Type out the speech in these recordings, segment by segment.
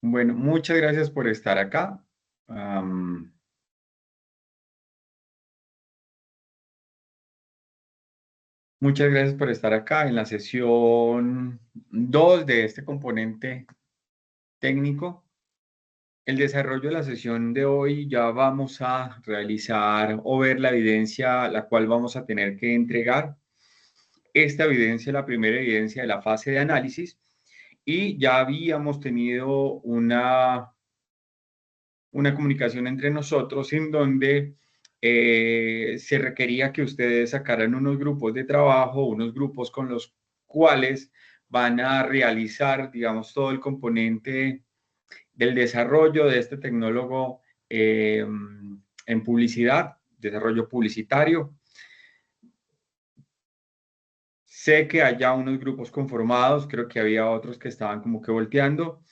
Bueno, muchas gracias por estar acá. Am, Muchas gracias por estar acá en la sesión 2 de este componente técnico. El desarrollo de la sesión de hoy ya vamos a realizar o ver la evidencia, la cual vamos a tener que entregar. Esta evidencia es la primera evidencia de la fase de análisis y ya habíamos tenido una comunicación entre nosotros en donde se requería que ustedes sacaran unos grupos de trabajo, unos grupos con los cuales van a realizar, digamos, todo el componente del desarrollo de este tecnólogo en publicidad, desarrollo publicitario. Sé que haya unos grupos conformados, creo que había otros que estaban como que volteando.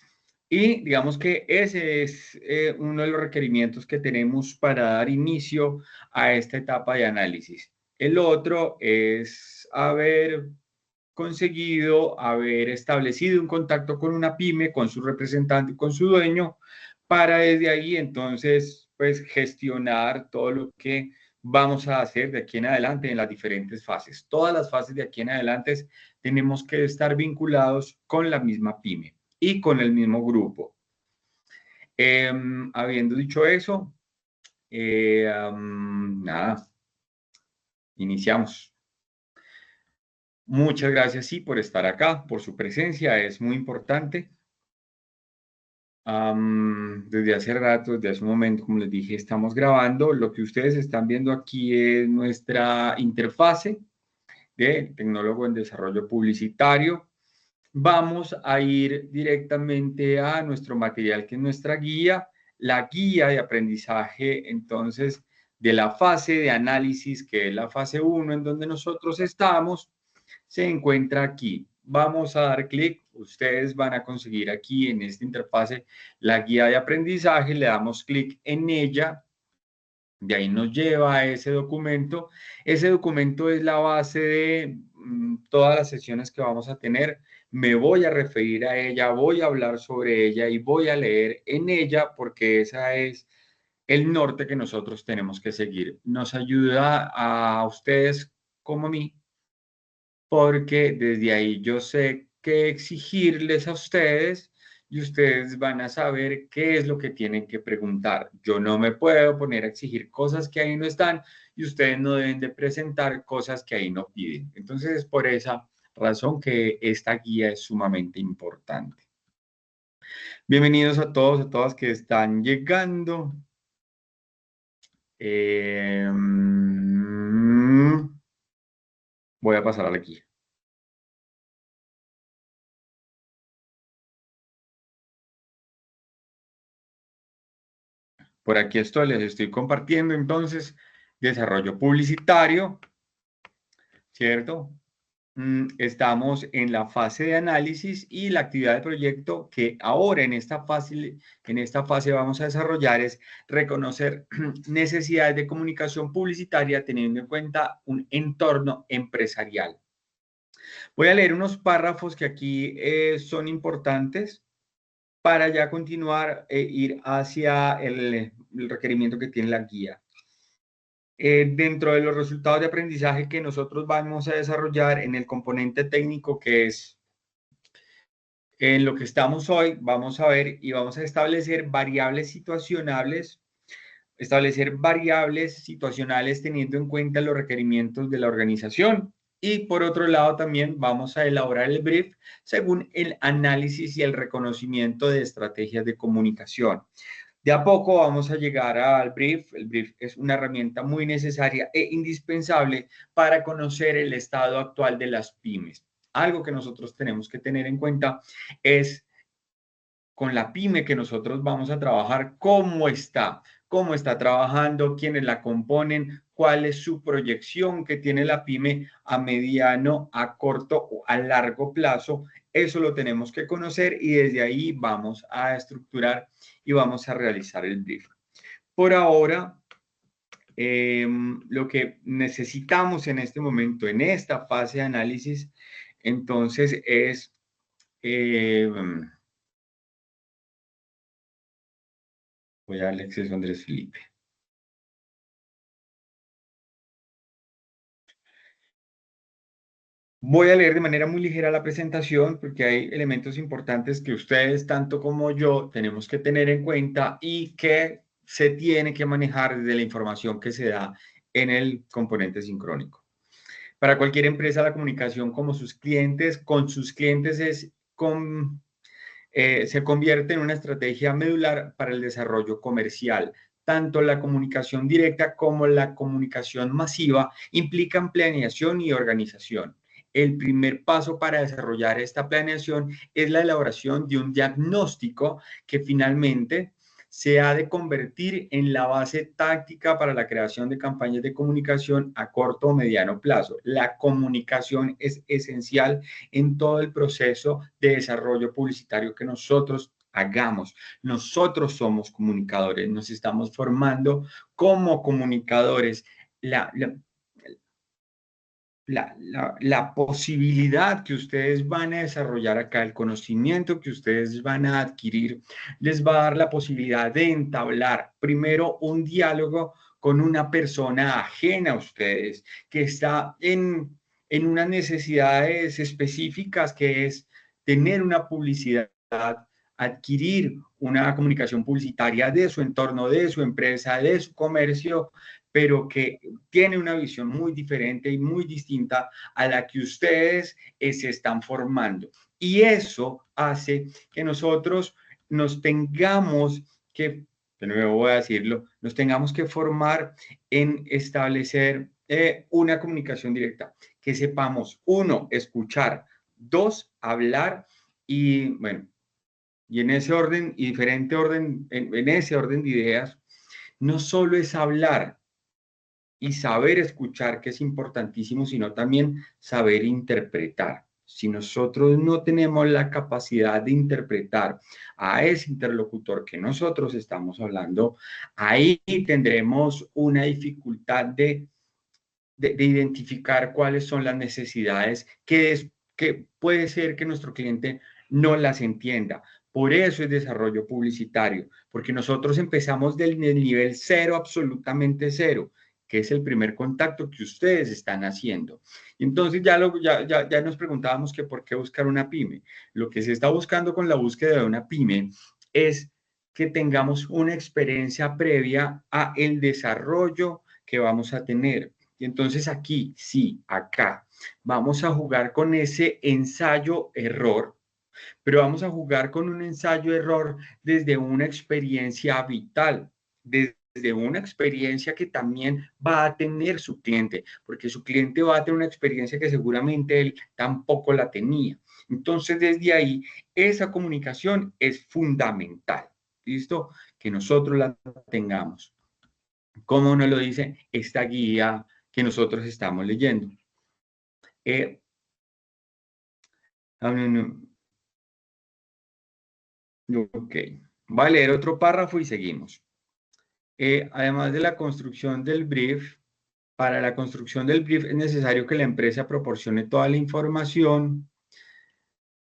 Y digamos que ese es uno de los requerimientos que tenemos para dar inicio a esta etapa de análisis. El otro es haber conseguido, haber establecido un contacto con una pyme, con su representante, con su dueño, para desde ahí entonces pues gestionar todo lo que vamos a hacer de aquí en adelante en las diferentes fases. Todas las fases de aquí en adelante tenemos que estar vinculados con la misma pyme y con el mismo grupo. Habiendo dicho eso, nada, iniciamos. Muchas gracias, sí, por estar acá, por su presencia, es muy importante. Desde hace rato, desde hace un momento, como les dije, estamos grabando. Lo que ustedes están viendo aquí es nuestra interfase de tecnólogo en desarrollo publicitario. Vamos a ir directamente a nuestro material, que es nuestra guía, la guía de aprendizaje, entonces, de la fase de análisis, que es la fase 1, en donde nosotros estamos, se encuentra aquí. Vamos a dar clic, ustedes van a conseguir aquí en esta interfase la guía de aprendizaje, le damos clic en ella, de ahí nos lleva a ese documento. Ese documento es la base de todas las sesiones que vamos a tener. Me voy a referir a ella, voy a hablar sobre ella y voy a leer en ella porque esa es el norte que nosotros tenemos que seguir. Nos ayuda a ustedes como a mí porque desde ahí yo sé qué exigirles a ustedes y ustedes van a saber qué es lo que tienen que preguntar. Yo no me puedo poner a exigir cosas que ahí no están y ustedes no deben de presentar cosas que ahí no piden. Entonces es por esa razón que esta guía es sumamente importante. Bienvenidos a todos, a todas que están llegando. Eh, Voy a pasar a la guía. Por aquí estoy, les estoy compartiendo entonces desarrollo publicitario, ¿cierto? Estamos en la fase de análisis y la actividad de proyecto que ahora en esta fase vamos a desarrollar es reconocer necesidades de comunicación publicitaria teniendo en cuenta un entorno empresarial. Voy a leer unos párrafos que aquí son importantes para ya continuar e ir hacia el requerimiento que tiene la guía. Dentro de los resultados de aprendizaje que nosotros vamos a desarrollar en el componente técnico, que es en lo que estamos hoy, vamos a ver y vamos a establecer variables situacionales teniendo en cuenta los requerimientos de la organización. Y por otro lado, también vamos a elaborar el brief según el análisis y el reconocimiento de estrategias de comunicación. De a poco vamos a llegar al brief. El brief es una herramienta muy necesaria e indispensable para conocer el estado actual de las pymes. Algo que nosotros tenemos que tener en cuenta es con la pyme que nosotros vamos a trabajar, cómo está trabajando, quiénes la componen, cuál es su proyección que tiene la pyme a mediano, a corto o a largo plazo. Eso lo tenemos que conocer y desde ahí vamos a estructurar y vamos a realizar el brief. Por ahora, lo que necesitamos en este momento, en esta fase de análisis, entonces es Voy a darle acceso a Andrés Felipe. Voy a leer de manera muy ligera la presentación porque hay elementos importantes que ustedes, tanto como yo, tenemos que tener en cuenta y que se tiene que manejar desde la información que se da en el componente sincrónico. Para cualquier empresa, la comunicación como sus clientes, con sus clientes se convierte en una estrategia medular para el desarrollo comercial. Tanto la comunicación directa como la comunicación masiva implican planeación y organización. El primer paso para desarrollar esta planeación es la elaboración de un diagnóstico que finalmente se ha de convertir en la base táctica para la creación de campañas de comunicación a corto o mediano plazo. La comunicación es esencial en todo el proceso de desarrollo publicitario que nosotros hagamos. Nosotros somos comunicadores, nos estamos formando como comunicadores. La posibilidad que ustedes van a desarrollar acá, el conocimiento que ustedes van a adquirir, les va a dar la posibilidad de entablar primero un diálogo con una persona ajena a ustedes, que está en unas necesidades específicas, que es tener una publicidad, adquirir una comunicación publicitaria de su entorno, de su empresa, de su comercio, pero que tiene una visión muy diferente y muy distinta a la que ustedes se están formando. Y eso hace que nosotros nos tengamos que, de nuevo voy a decirlo, nos tengamos que formar en establecer una comunicación directa, que sepamos, uno, escuchar, dos, hablar y, bueno, y en ese orden, y diferente orden, en ese orden de ideas, no solo es hablar, y saber escuchar, que es importantísimo, sino también saber interpretar. Si nosotros no tenemos la capacidad de interpretar a ese interlocutor que nosotros estamos hablando, ahí tendremos una dificultad de identificar cuáles son las necesidades que puede ser que nuestro cliente no las entienda. Por eso es desarrollo publicitario, porque nosotros empezamos del nivel cero, absolutamente cero, que es el primer contacto que ustedes están haciendo. Entonces ya nos preguntábamos que por qué buscar una pyme. Lo que se está buscando con la búsqueda de una pyme es que tengamos una experiencia previa a el desarrollo que vamos a tener. Y entonces aquí, sí, acá, vamos a jugar con ese ensayo-error, pero vamos a jugar con un ensayo-error desde una experiencia vital, desde una experiencia que también va a tener su cliente, porque su cliente va a tener una experiencia que seguramente él tampoco la tenía. Entonces, desde ahí, esa comunicación es fundamental, ¿listo? Que nosotros la tengamos. ¿Cómo nos lo dice esta guía que nosotros estamos leyendo? Ok, voy a leer otro párrafo y seguimos. Además de la construcción del brief, para la construcción del brief es necesario que la empresa proporcione toda la información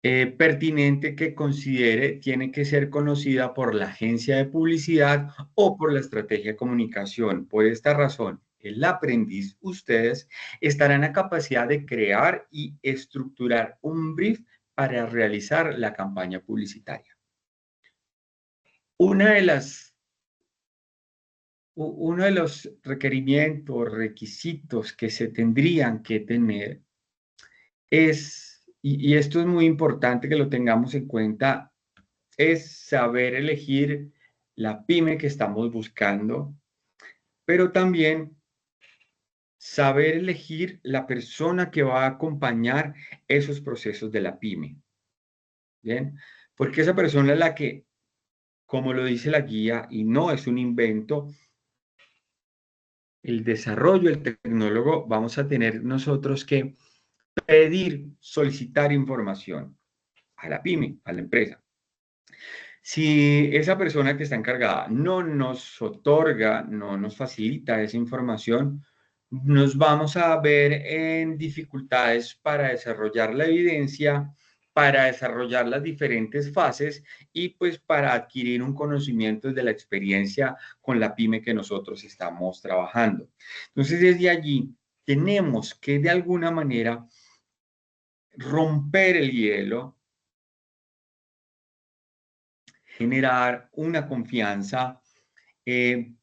pertinente que considere tiene que ser conocida por la agencia de publicidad o por la estrategia de comunicación. Por esta razón, el aprendiz, ustedes estarán en capacidad de crear y estructurar un brief para realizar la campaña publicitaria. Una de las Uno de los requerimientos, requisitos que se tendrían que tener es, y esto es muy importante que lo tengamos en cuenta, es saber elegir la pyme que estamos buscando, pero también saber elegir la persona que va a acompañar esos procesos de la pyme. ¿Bien? Porque esa persona es la que, como lo dice la guía, y no es un invento, el desarrollo, el tecnólogo, vamos a tener nosotros que pedir, solicitar información a la pyme, a la empresa. Si esa persona que está encargada no nos otorga, no nos facilita esa información, nos vamos a ver en dificultades para desarrollar la evidencia para desarrollar las diferentes fases y pues para adquirir un conocimiento de la experiencia con la pyme que nosotros estamos trabajando. Entonces, desde allí tenemos que de alguna manera romper el hielo, generar una confianza eh,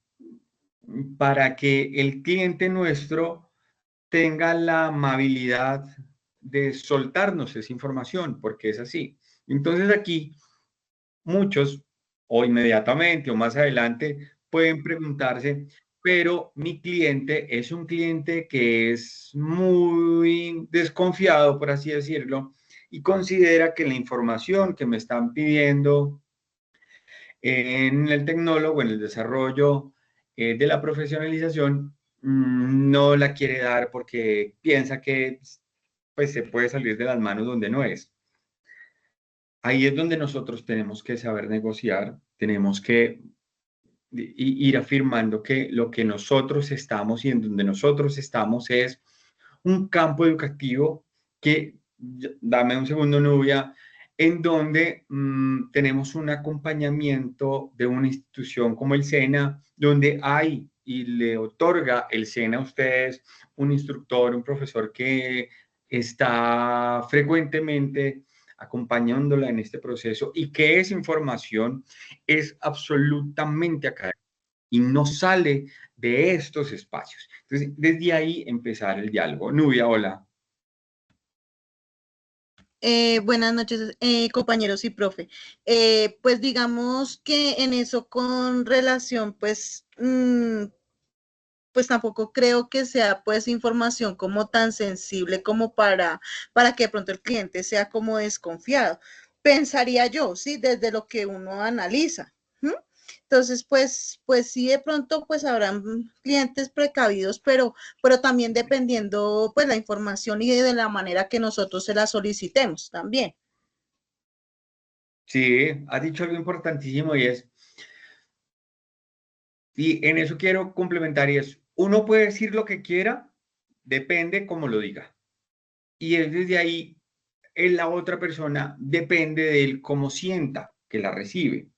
para que el cliente nuestro tenga la amabilidad de soltarnos esa información, porque es así. Entonces aquí muchos, o inmediatamente o más adelante, pueden preguntarse, pero mi cliente es un cliente que es muy desconfiado, por así decirlo, y considera que la información que me están pidiendo en el tecnólogo, en el desarrollo de la profesionalización, no la quiere dar porque piensa que pues, se puede salir de las manos donde no es. Ahí es donde nosotros tenemos que saber negociar, tenemos que ir afirmando que lo que nosotros estamos y en donde nosotros estamos es un campo educativo que, dame un segundo, Nubia, en donde tenemos un acompañamiento de una institución como el SENA, donde hay y le otorga el SENA a ustedes un instructor, un profesor que está frecuentemente acompañándola en este proceso y que esa información es absolutamente académica y no sale de estos espacios. Entonces, desde ahí empezar el diálogo. Nubia, hola. Buenas noches, compañeros y profe. Pues digamos que en eso con relación, pues, pues tampoco creo que sea pues información como tan sensible como para que de pronto el cliente sea como desconfiado. Pensaría yo, sí, desde lo que uno analiza. ¿Mm? Entonces, pues sí, de pronto pues habrán clientes precavidos, pero también dependiendo pues la información y de la manera que nosotros se la solicitemos también. Sí, has dicho algo importantísimo y es, y en eso quiero complementar y es, uno puede decir lo que quiera, depende cómo lo diga. Y es desde ahí, en la otra persona depende de él cómo sienta que la recibe.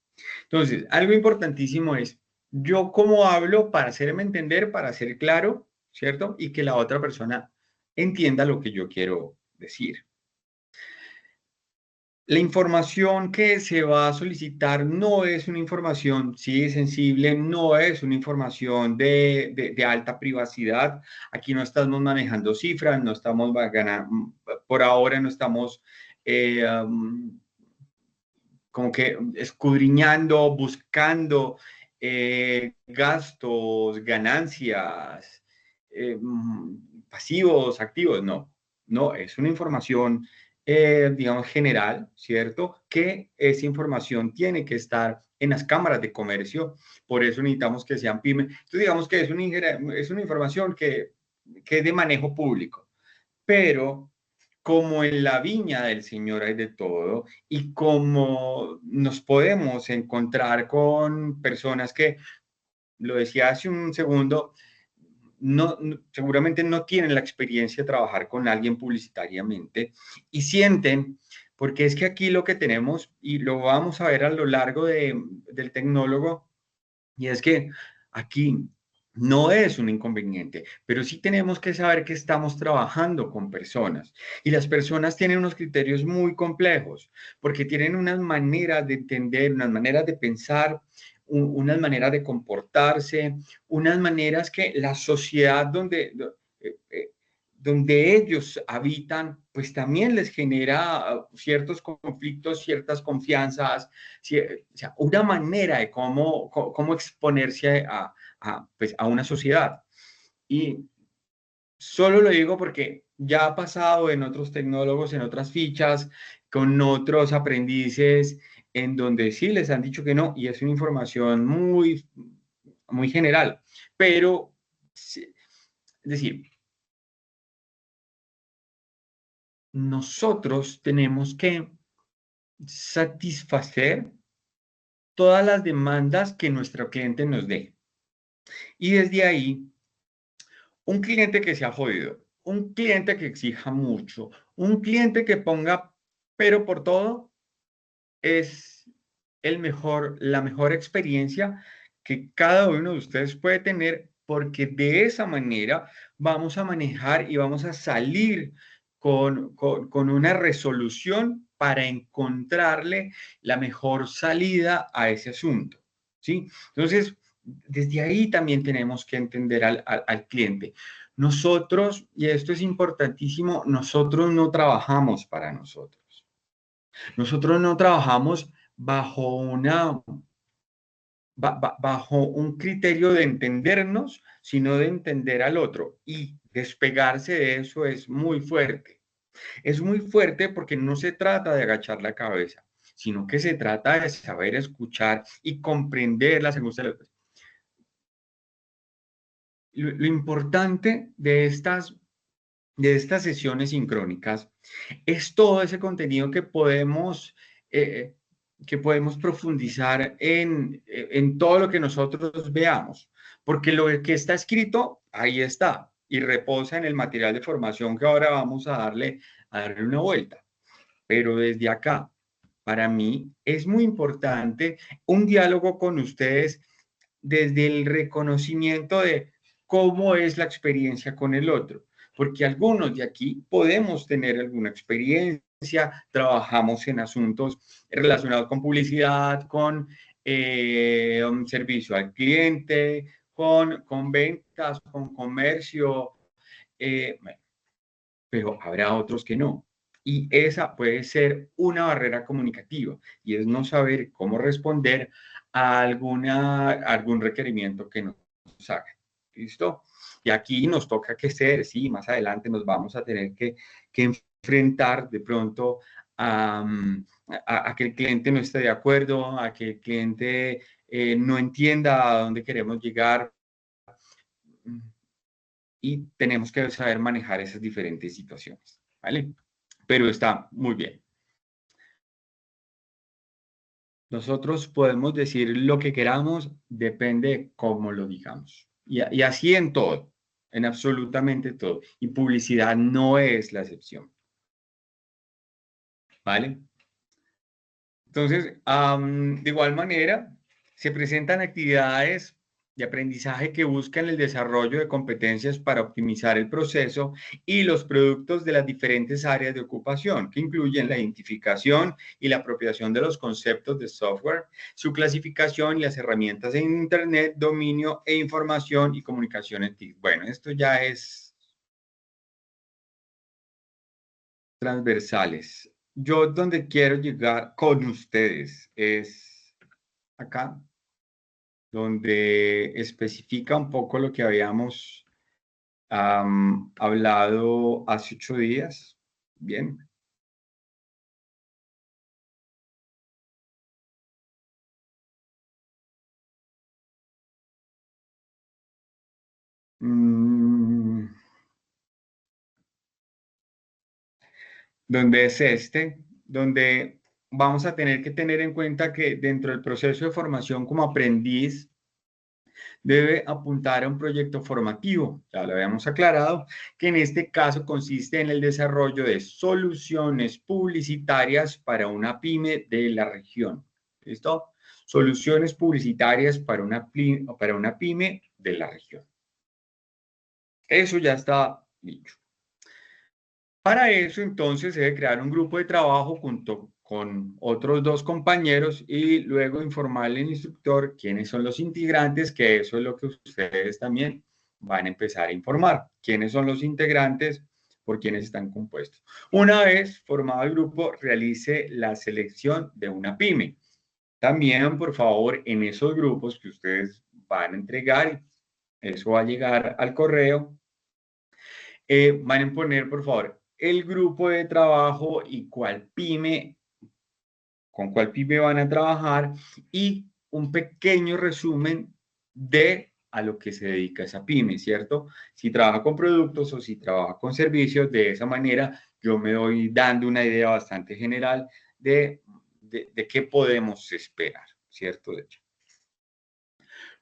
Entonces, algo importantísimo es yo cómo hablo para hacerme entender, para ser claro, ¿cierto? Y que la otra persona entienda lo que yo quiero decir. La información que se va a solicitar no es una información, sí, sensible, no es una información de alta privacidad. Aquí no estamos manejando cifras, no estamos ganando, por ahora no estamos como que escudriñando, buscando gastos, ganancias, pasivos, activos, no, no, es una información, digamos, general, ¿cierto? Que esa información tiene que estar en las cámaras de comercio, por eso necesitamos que sean pymes. Entonces, digamos que es una información que es de manejo público, pero como en la viña del Señor hay de todo y como nos podemos encontrar con personas que, lo decía hace un segundo, seguramente no tienen la experiencia de trabajar con alguien publicitariamente y sienten, porque es que aquí lo que tenemos, y lo vamos a ver a lo largo del tecnólogo, y es que aquí no es un inconveniente, pero sí tenemos que saber que estamos trabajando con personas y las personas tienen unos criterios muy complejos porque tienen unas maneras de entender, unas maneras de pensar, unas maneras de comportarse, unas maneras que la sociedad eh, eh, donde ellos habitan, pues también les genera ciertos conflictos, ciertas confianzas, o sea, una manera de cómo exponerse pues, a una sociedad. Y solo lo digo porque ya ha pasado en otros tecnólogos, en otras fichas, con otros aprendices, en donde sí les han dicho que no, y es una información muy, muy general. Pero, es decir, nosotros tenemos que satisfacer todas las demandas que nuestro cliente nos dé. Y desde ahí, un cliente que se ha jodido, un cliente que exija mucho, un cliente que ponga pero por todo es la mejor experiencia que cada uno de ustedes puede tener, porque de esa manera vamos a manejar y vamos a salir con una resolución para encontrarle la mejor salida a ese asunto, ¿sí? Entonces, desde ahí también tenemos que entender al cliente. Nosotros, y esto es importantísimo, nosotros no trabajamos para nosotros. Nosotros no trabajamos bajo bajo un criterio de entendernos, sino de entender al otro. Y despegarse de eso es muy fuerte. Es muy fuerte porque no se trata de agachar la cabeza, sino que se trata de saber escuchar y comprender las angustias de los otros. Lo importante de estas sesiones sincrónicas es todo ese contenido que podemos profundizar en todo lo que nosotros veamos, porque lo que está escrito, ahí está, y reposa en el material de formación que ahora vamos a darle una vuelta. Pero desde acá, para mí, es muy importante un diálogo con ustedes desde el reconocimiento de cómo es la experiencia con el otro, porque algunos de aquí podemos tener alguna experiencia, trabajamos en asuntos relacionados con publicidad, con un servicio al cliente, con ventas, con comercio, bueno, pero habrá otros que no. Y esa puede ser una barrera comunicativa y es no saber cómo responder a algún requerimiento que nos hagan. ¿Listo? Y aquí nos toca que ser, sí, más adelante nos vamos a tener que enfrentar de pronto a que el cliente no esté de acuerdo, a que el cliente no entienda a dónde queremos llegar y tenemos que saber manejar esas diferentes situaciones, ¿vale? Pero está muy bien. Nosotros podemos decir lo que queramos, depende de cómo lo digamos. Y así en todo, en absolutamente todo. Y publicidad no es la excepción, ¿vale? Entonces, de igual manera, se presentan actividades de aprendizaje que buscan el desarrollo de competencias para optimizar el proceso y los productos de las diferentes áreas de ocupación, que incluyen la identificación y la apropiación de los conceptos de software, su clasificación y las herramientas en Internet, dominio e información y comunicación en TIC. Bueno, esto ya es transversales. Yo donde quiero llegar con ustedes es acá, donde especifica un poco lo que habíamos hablado hace 8 días. Bien. Mm, donde es donde vamos a tener que tener en cuenta que dentro del proceso de formación como aprendiz, debe apuntar a un proyecto formativo, ya lo habíamos aclarado, que en este caso consiste en el desarrollo de soluciones publicitarias para una pyme de la región. ¿Listo? Soluciones publicitarias para una pyme de la región. Eso ya está dicho. Para eso, entonces, se debe crear un grupo de trabajo junto con otros 2 compañeros y luego informarle al instructor quiénes son los integrantes, que eso es lo que ustedes también van a empezar a informar. Quiénes son los integrantes, por quiénes están compuestos. Una vez formado el grupo, realice la selección de una pyme. También, por favor, en esos grupos que ustedes van a entregar, eso va a llegar al correo, van a poner, por favor, el grupo de trabajo y con cuál pyme van a trabajar y un pequeño resumen de a lo que se dedica esa pyme, ¿cierto? Si trabaja con productos o si trabaja con servicios, de esa manera yo me doy dando una idea bastante general de qué podemos esperar, ¿cierto? De hecho.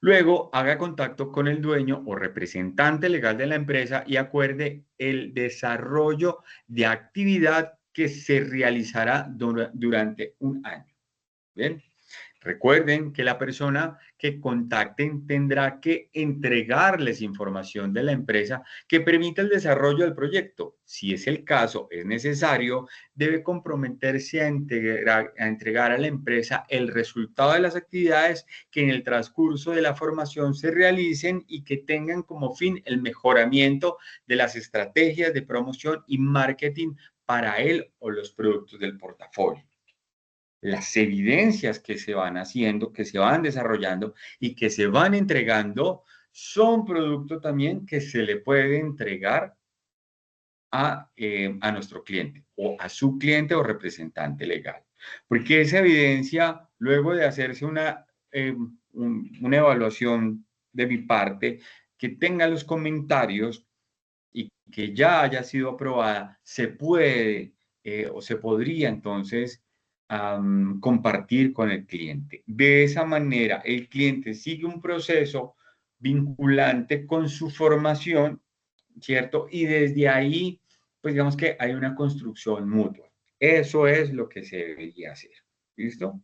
Luego, haga contacto con el dueño o representante legal de la empresa y acuerde el desarrollo de actividad que se realizará durante un año. Bien. Recuerden que la persona que contacten tendrá que entregarles información de la empresa que permita el desarrollo del proyecto. Si es el caso, es necesario, debe comprometerse a entregar a la empresa el resultado de las actividades que en el transcurso de la formación se realicen y que tengan como fin el mejoramiento de las estrategias de promoción y marketing para él o los productos del portafolio. Las evidencias que se van haciendo, que se van desarrollando y que se van entregando son producto también que se le puede entregar a nuestro cliente o a su cliente o representante legal. Porque esa evidencia, luego de hacerse una evaluación de mi parte, que tenga los comentarios y que ya haya sido aprobada, se puede o se podría entonces compartir con el cliente. De esa manera, el cliente sigue un proceso vinculante con su formación, ¿cierto? Y desde ahí, pues digamos que hay una construcción mutua. Eso es lo que se debería hacer. ¿Listo?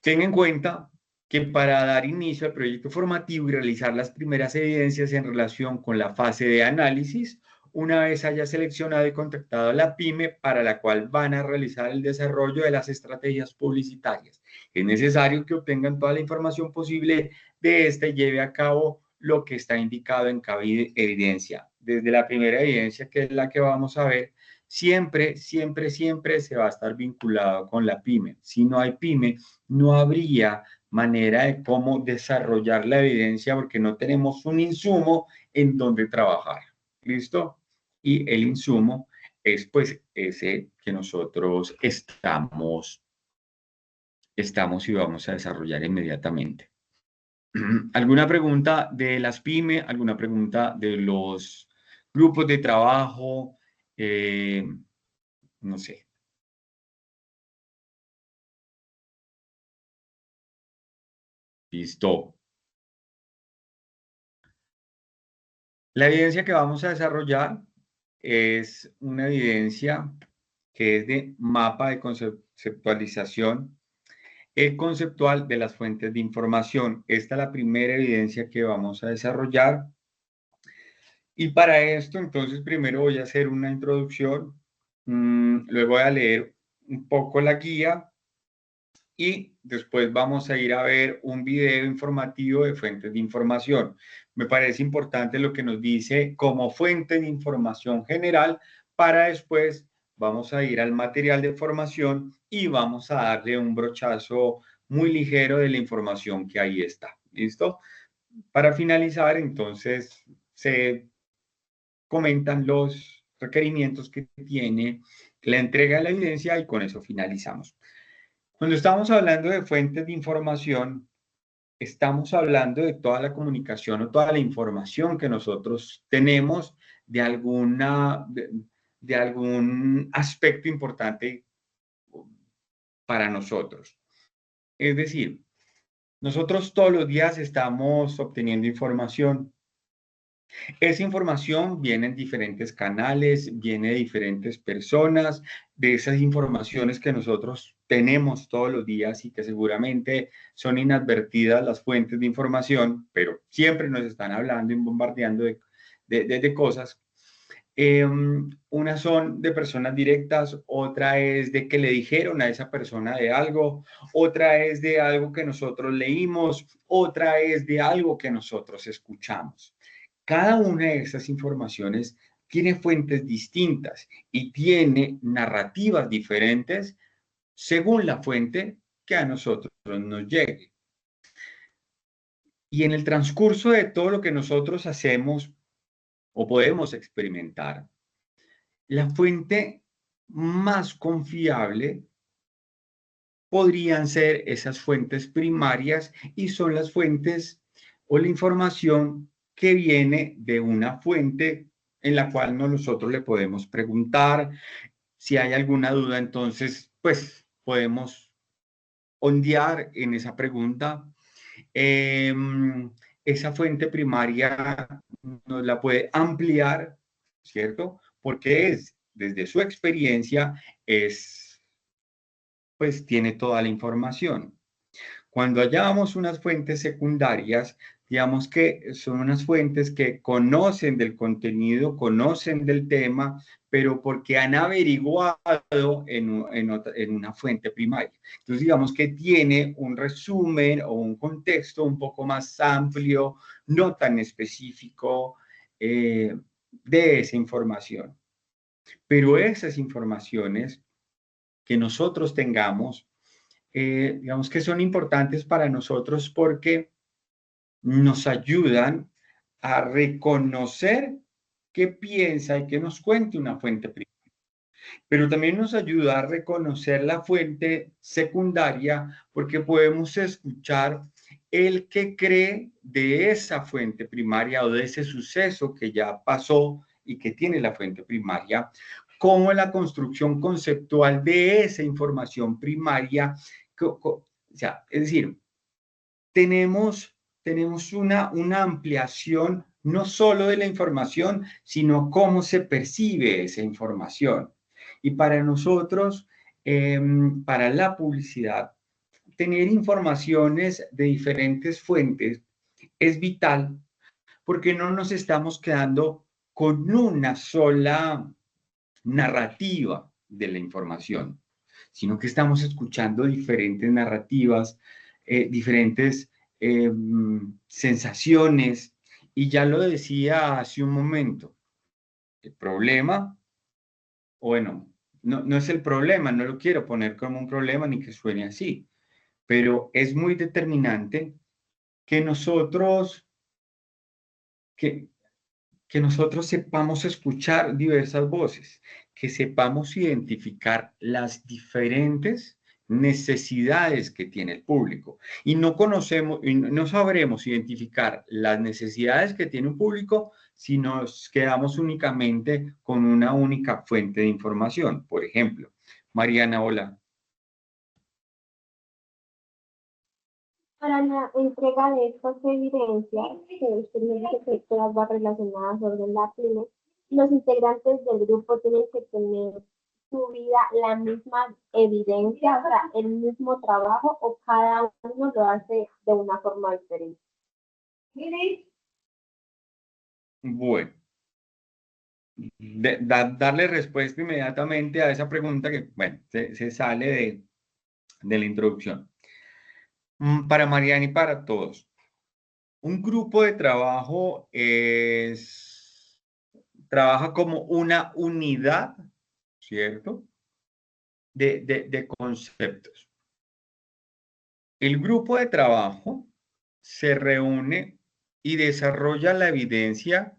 Ten en cuenta que para dar inicio al proyecto formativo y realizar las primeras evidencias en relación con la fase de análisis, una vez haya seleccionado y contactado a la pyme para la cual van a realizar el desarrollo de las estrategias publicitarias, es necesario que obtengan toda la información posible de esta y lleve a cabo lo que está indicado en cada evidencia. Desde la primera evidencia, que es la que vamos a ver, siempre se va a estar vinculado con la pyme. Si no hay pyme, no habría manera de cómo desarrollar la evidencia porque no tenemos un insumo en donde trabajar. ¿Listo? Y el insumo es pues ese que nosotros estamos y vamos a desarrollar inmediatamente. ¿Alguna pregunta de las pymes? ¿Alguna pregunta de los grupos de trabajo? No sé. Listo. La evidencia que vamos a desarrollar es una evidencia que es de mapa de conceptualización conceptual de las fuentes de información. Esta es la primera evidencia que vamos a desarrollar. Y para esto, entonces, primero voy a hacer una introducción, luego voy a leer un poco la guía y después vamos a ir a ver un video informativo de fuentes de información. Me parece importante lo que nos dice como fuente de información general, para después vamos a ir al material de formación y vamos a darle un brochazo muy ligero de la información que ahí está. ¿Listo? Para finalizar, entonces, se comentan los requerimientos que tiene la entrega de la evidencia y con eso finalizamos. Cuando estamos hablando de fuentes de información, estamos hablando de toda la comunicación o toda la información que nosotros tenemos de algún aspecto importante para nosotros. Es decir, nosotros todos los días estamos obteniendo información. Esa información viene en diferentes canales, viene de diferentes personas, de esas informaciones que nosotros tenemos todos los días y que seguramente son inadvertidas las fuentes de información, pero siempre nos están hablando y bombardeando de cosas. Unas son de personas directas, otra es de que le dijeron a esa persona de algo, otra es de algo que nosotros leímos, otra es de algo que nosotros escuchamos. Cada una de esas informaciones tiene fuentes distintas y tiene narrativas diferentes según la fuente que a nosotros nos llegue. Y en el transcurso de todo lo que nosotros hacemos o podemos experimentar, la fuente más confiable podrían ser esas fuentes primarias y son las fuentes o la información que viene de una fuente en la cual nosotros le podemos preguntar. Si hay alguna duda, entonces, pues podemos ondear en esa pregunta. Esa fuente primaria nos la puede ampliar, ¿cierto? Porque es desde su experiencia, pues tiene toda la información. Cuando hallamos unas fuentes secundarias, digamos que son unas fuentes que conocen del contenido, conocen del tema, pero porque han averiguado en una fuente primaria. Entonces, digamos que tiene un resumen o un contexto un poco más amplio, no tan específico de esa información. Pero esas informaciones que nosotros tengamos, digamos que son importantes para nosotros porque nos ayudan a reconocer qué piensa y qué nos cuenta una fuente primaria. Pero también nos ayuda a reconocer la fuente secundaria porque podemos escuchar el que cree de esa fuente primaria o de ese suceso que ya pasó y que tiene la fuente primaria, como la construcción conceptual de esa información primaria. O sea, es decir, tenemos una ampliación no solo de la información, sino cómo se percibe esa información. Y para nosotros, para la publicidad, tener informaciones de diferentes fuentes es vital porque no nos estamos quedando con una sola narrativa de la información, sino que estamos escuchando diferentes narrativas, diferentes sensaciones, y ya lo decía hace un momento, el problema, bueno, no es el problema, no lo quiero poner como un problema ni que suene así, pero es muy determinante que nosotros, que, que nosotros sepamos escuchar diversas voces, que sepamos identificar las diferentes necesidades que tiene el público. Y no conocemos, y no sabremos identificar las necesidades que tiene un público si nos quedamos únicamente con una única fuente de información. Por ejemplo, Mariana, hola. Para la entrega de estas evidencias, que usted me dice que todas van relacionadas sobre la pyme, los integrantes del grupo tienen que tener subida la misma evidencia, o sea, el mismo trabajo, o cada uno lo hace de una forma diferente. Bueno, darle respuesta inmediatamente a esa pregunta que, bueno, se sale de la introducción. Para Mariana y para todos. Un grupo de trabajo trabaja como una unidad, ¿cierto? De conceptos. El grupo de trabajo se reúne y desarrolla la evidencia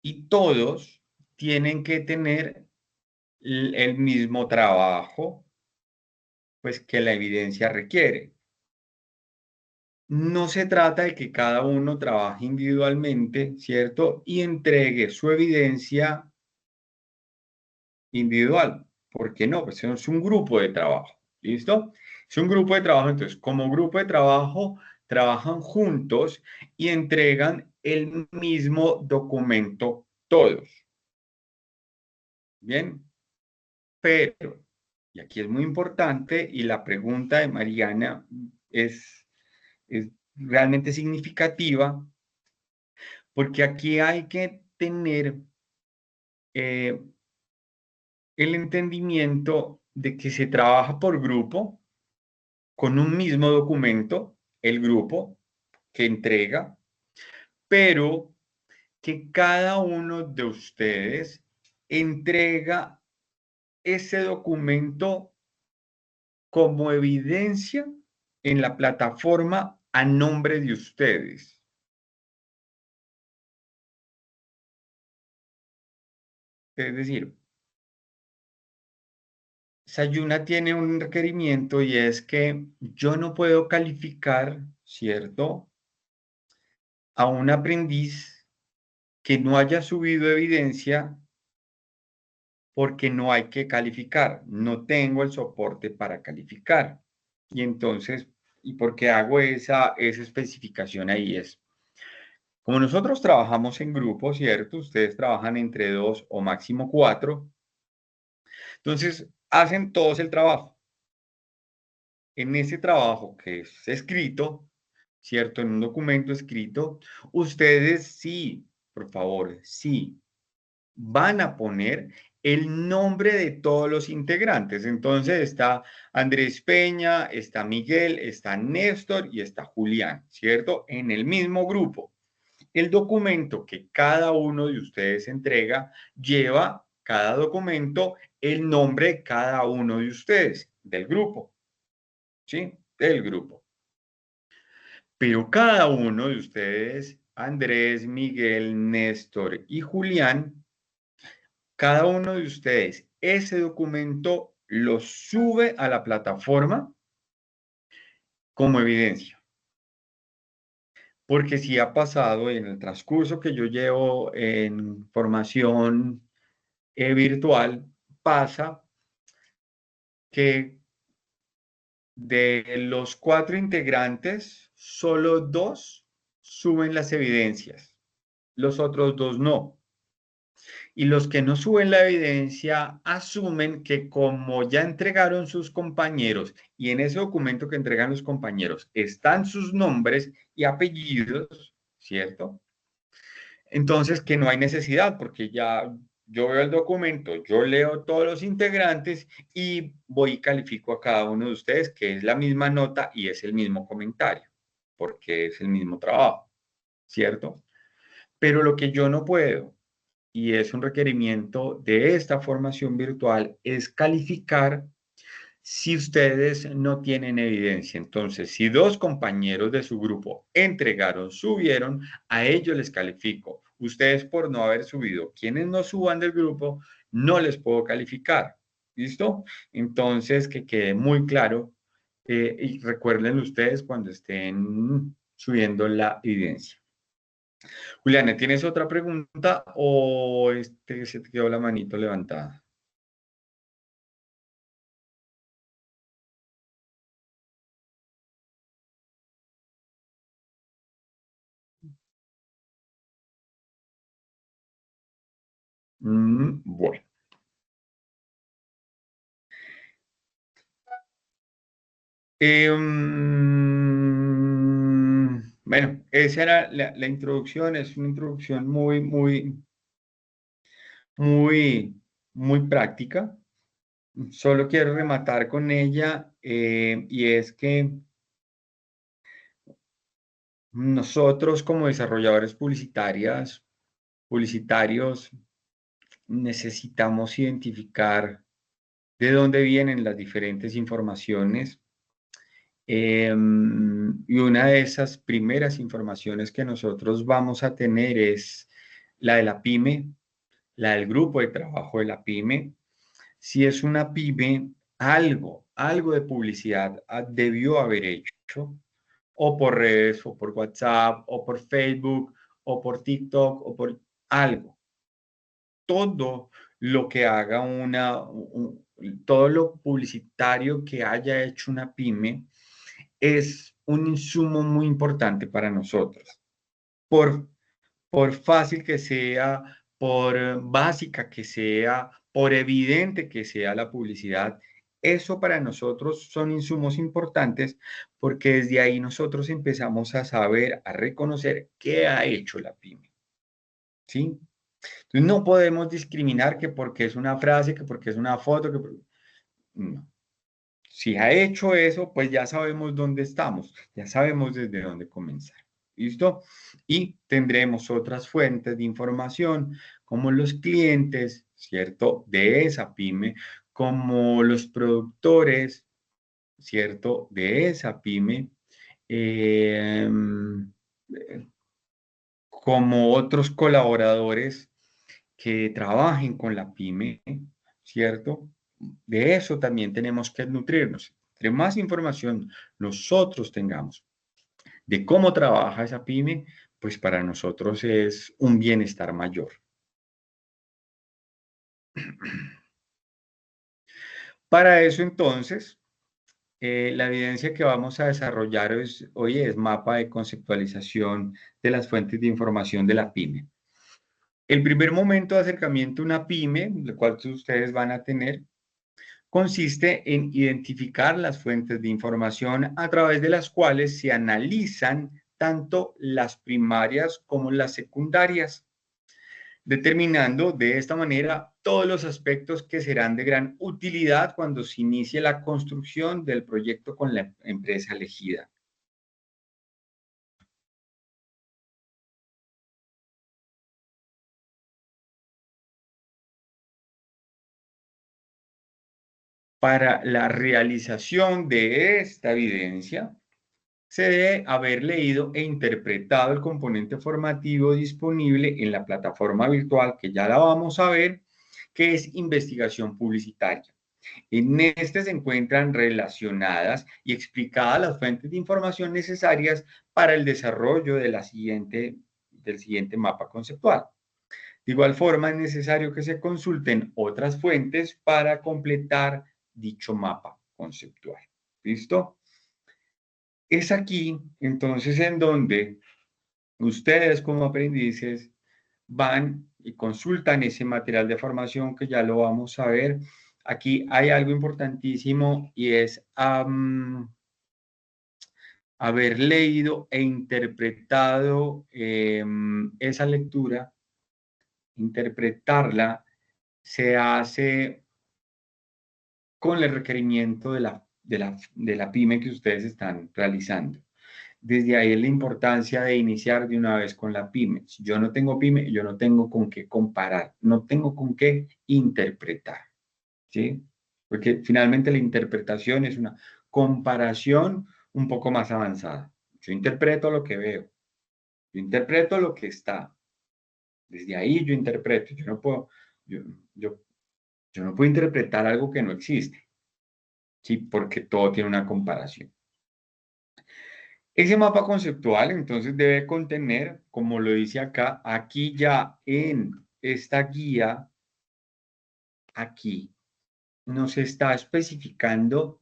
y todos tienen que tener el mismo trabajo, pues que la evidencia requiere. No se trata de que cada uno trabaje individualmente, ¿cierto? Y entregue su evidencia individual. ¿Por qué no? Pues es un grupo de trabajo, ¿listo? Es un grupo de trabajo, entonces, como grupo de trabajo, trabajan juntos y entregan el mismo documento todos. Bien, pero, y aquí es muy importante, y la pregunta de Mariana es realmente significativa, porque aquí hay que tener el entendimiento de que se trabaja por grupo con un mismo documento, el grupo que entrega, pero que cada uno de ustedes entrega ese documento como evidencia en la plataforma a nombre de ustedes. Es decir, Sayuna tiene un requerimiento y es que yo no puedo calificar, ¿cierto?, a un aprendiz que no haya subido evidencia porque no hay que calificar, no tengo el soporte para calificar. Y entonces, ¿y por qué hago esa especificación ahí? Es Como nosotros trabajamos en grupo, ¿cierto? Ustedes trabajan entre 2 o máximo 4. Entonces, hacen todos el trabajo. En ese trabajo que es escrito, ¿cierto? En un documento escrito, ustedes sí, por favor, sí, van a poner el nombre de todos los integrantes. Entonces está Andrés Peña, está Miguel, está Néstor y está Julián, ¿cierto? En el mismo grupo. El documento que cada uno de ustedes entrega lleva cada documento el nombre de cada uno de ustedes, del grupo, ¿sí? Del grupo. Pero cada uno de ustedes, Andrés, Miguel, Néstor y Julián, cada uno de ustedes, ese documento lo sube a la plataforma como evidencia. Porque si ha pasado en el transcurso que yo llevo en formación virtual, pasa que de los 4 integrantes, solo 2 suben las evidencias, los otros 2 no. Y los que no suben la evidencia asumen que como ya entregaron sus compañeros y en ese documento que entregan los compañeros están sus nombres y apellidos, ¿cierto? Entonces que no hay necesidad porque ya yo veo el documento, yo leo todos los integrantes y voy y califico a cada uno de ustedes que es la misma nota y es el mismo comentario, porque es el mismo trabajo, ¿cierto? Pero lo que yo no puedo y es un requerimiento de esta formación virtual, es calificar si ustedes no tienen evidencia. Entonces, si 2 compañeros de su grupo entregaron, subieron, a ellos les califico. Ustedes por no haber subido, quienes no suban del grupo, no les puedo calificar. ¿Listo? Entonces, que quede muy claro y recuerden ustedes cuando estén subiendo la evidencia. Juliana, ¿tienes otra pregunta o se te quedó la manito levantada? Bueno. Bueno, esa era la introducción, es una introducción muy, muy práctica. Solo quiero rematar con ella y es que nosotros como desarrolladores publicitarios, necesitamos identificar de dónde vienen las diferentes informaciones. Y una de esas primeras informaciones que nosotros vamos a tener es la de la pyme, la del grupo de trabajo de la pyme. Si es una pyme, algo de publicidad debió haber hecho, o por redes, o por WhatsApp, o por Facebook, o por TikTok, o por algo. Todo lo que haga todo lo publicitario que haya hecho una pyme es un insumo muy importante para nosotros. Por, por fácil que sea, por básica que sea, por evidente que sea la publicidad, eso para nosotros son insumos importantes porque desde ahí nosotros empezamos a saber, a reconocer qué ha hecho la pyme. ¿Sí? Entonces no podemos discriminar que porque es una frase, que porque es una foto, no. Si ha hecho eso, pues ya sabemos dónde estamos, ya sabemos desde dónde comenzar. ¿Listo? Y tendremos otras fuentes de información, como los clientes, ¿cierto? De esa pyme, como los productores, ¿cierto? De esa pyme, eh, como otros colaboradores que trabajen con la pyme, ¿cierto? De eso también tenemos que nutrirnos. Entre más información nosotros tengamos de cómo trabaja esa pyme, pues para nosotros es un bienestar mayor. Para eso entonces, la evidencia que vamos a desarrollar hoy es mapa de conceptualización de las fuentes de información de la pyme. El primer momento de acercamiento a una pyme, el cual ustedes van a tener, consiste en identificar las fuentes de información a través de las cuales se analizan tanto las primarias como las secundarias, determinando de esta manera todos los aspectos que serán de gran utilidad cuando se inicie la construcción del proyecto con la empresa elegida. Para la realización de esta evidencia, se debe haber leído e interpretado el componente formativo disponible en la plataforma virtual, que ya la vamos a ver, que es investigación publicitaria. En este se encuentran relacionadas y explicadas las fuentes de información necesarias para el desarrollo de del siguiente mapa conceptual. De igual forma, es necesario que se consulten otras fuentes para completar dicho mapa conceptual. ¿Listo? Es aquí, entonces, en donde ustedes como aprendices van y consultan ese material de formación que ya lo vamos a ver. Aquí hay algo importantísimo y es haber leído e interpretado esa lectura. Interpretarla se hace con el requerimiento de la pyme que ustedes están realizando. Desde ahí es la importancia de iniciar de una vez con la pyme. Si yo no tengo pyme, yo no tengo con qué comparar, no tengo con qué interpretar, ¿sí? Porque finalmente la interpretación es una comparación un poco más avanzada. Yo interpreto lo que veo, yo interpreto lo que está. Desde ahí yo interpreto, yo, yo, yo no puedo interpretar algo que no existe, ¿sí? Porque todo tiene una comparación. Ese mapa conceptual entonces debe contener, como lo dice acá, aquí ya en esta guía, aquí nos está especificando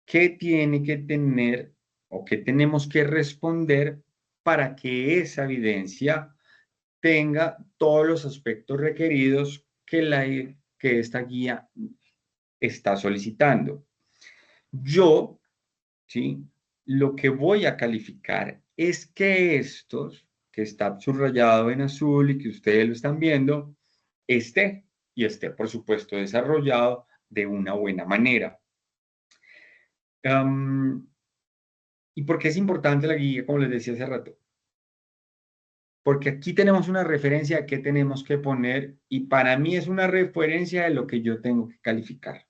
qué tiene que tener o qué tenemos que responder para que esa evidencia tenga todos los aspectos requeridos que esta guía está solicitando. Yo, ¿sí? Lo que voy a calificar es que estos, que está subrayado en azul y que ustedes lo están viendo, esté por supuesto, desarrollado de una buena manera. ¿Y por qué es importante la guía, como les decía hace rato? Porque aquí tenemos una referencia a qué tenemos que poner y para mí es una referencia de lo que yo tengo que calificar.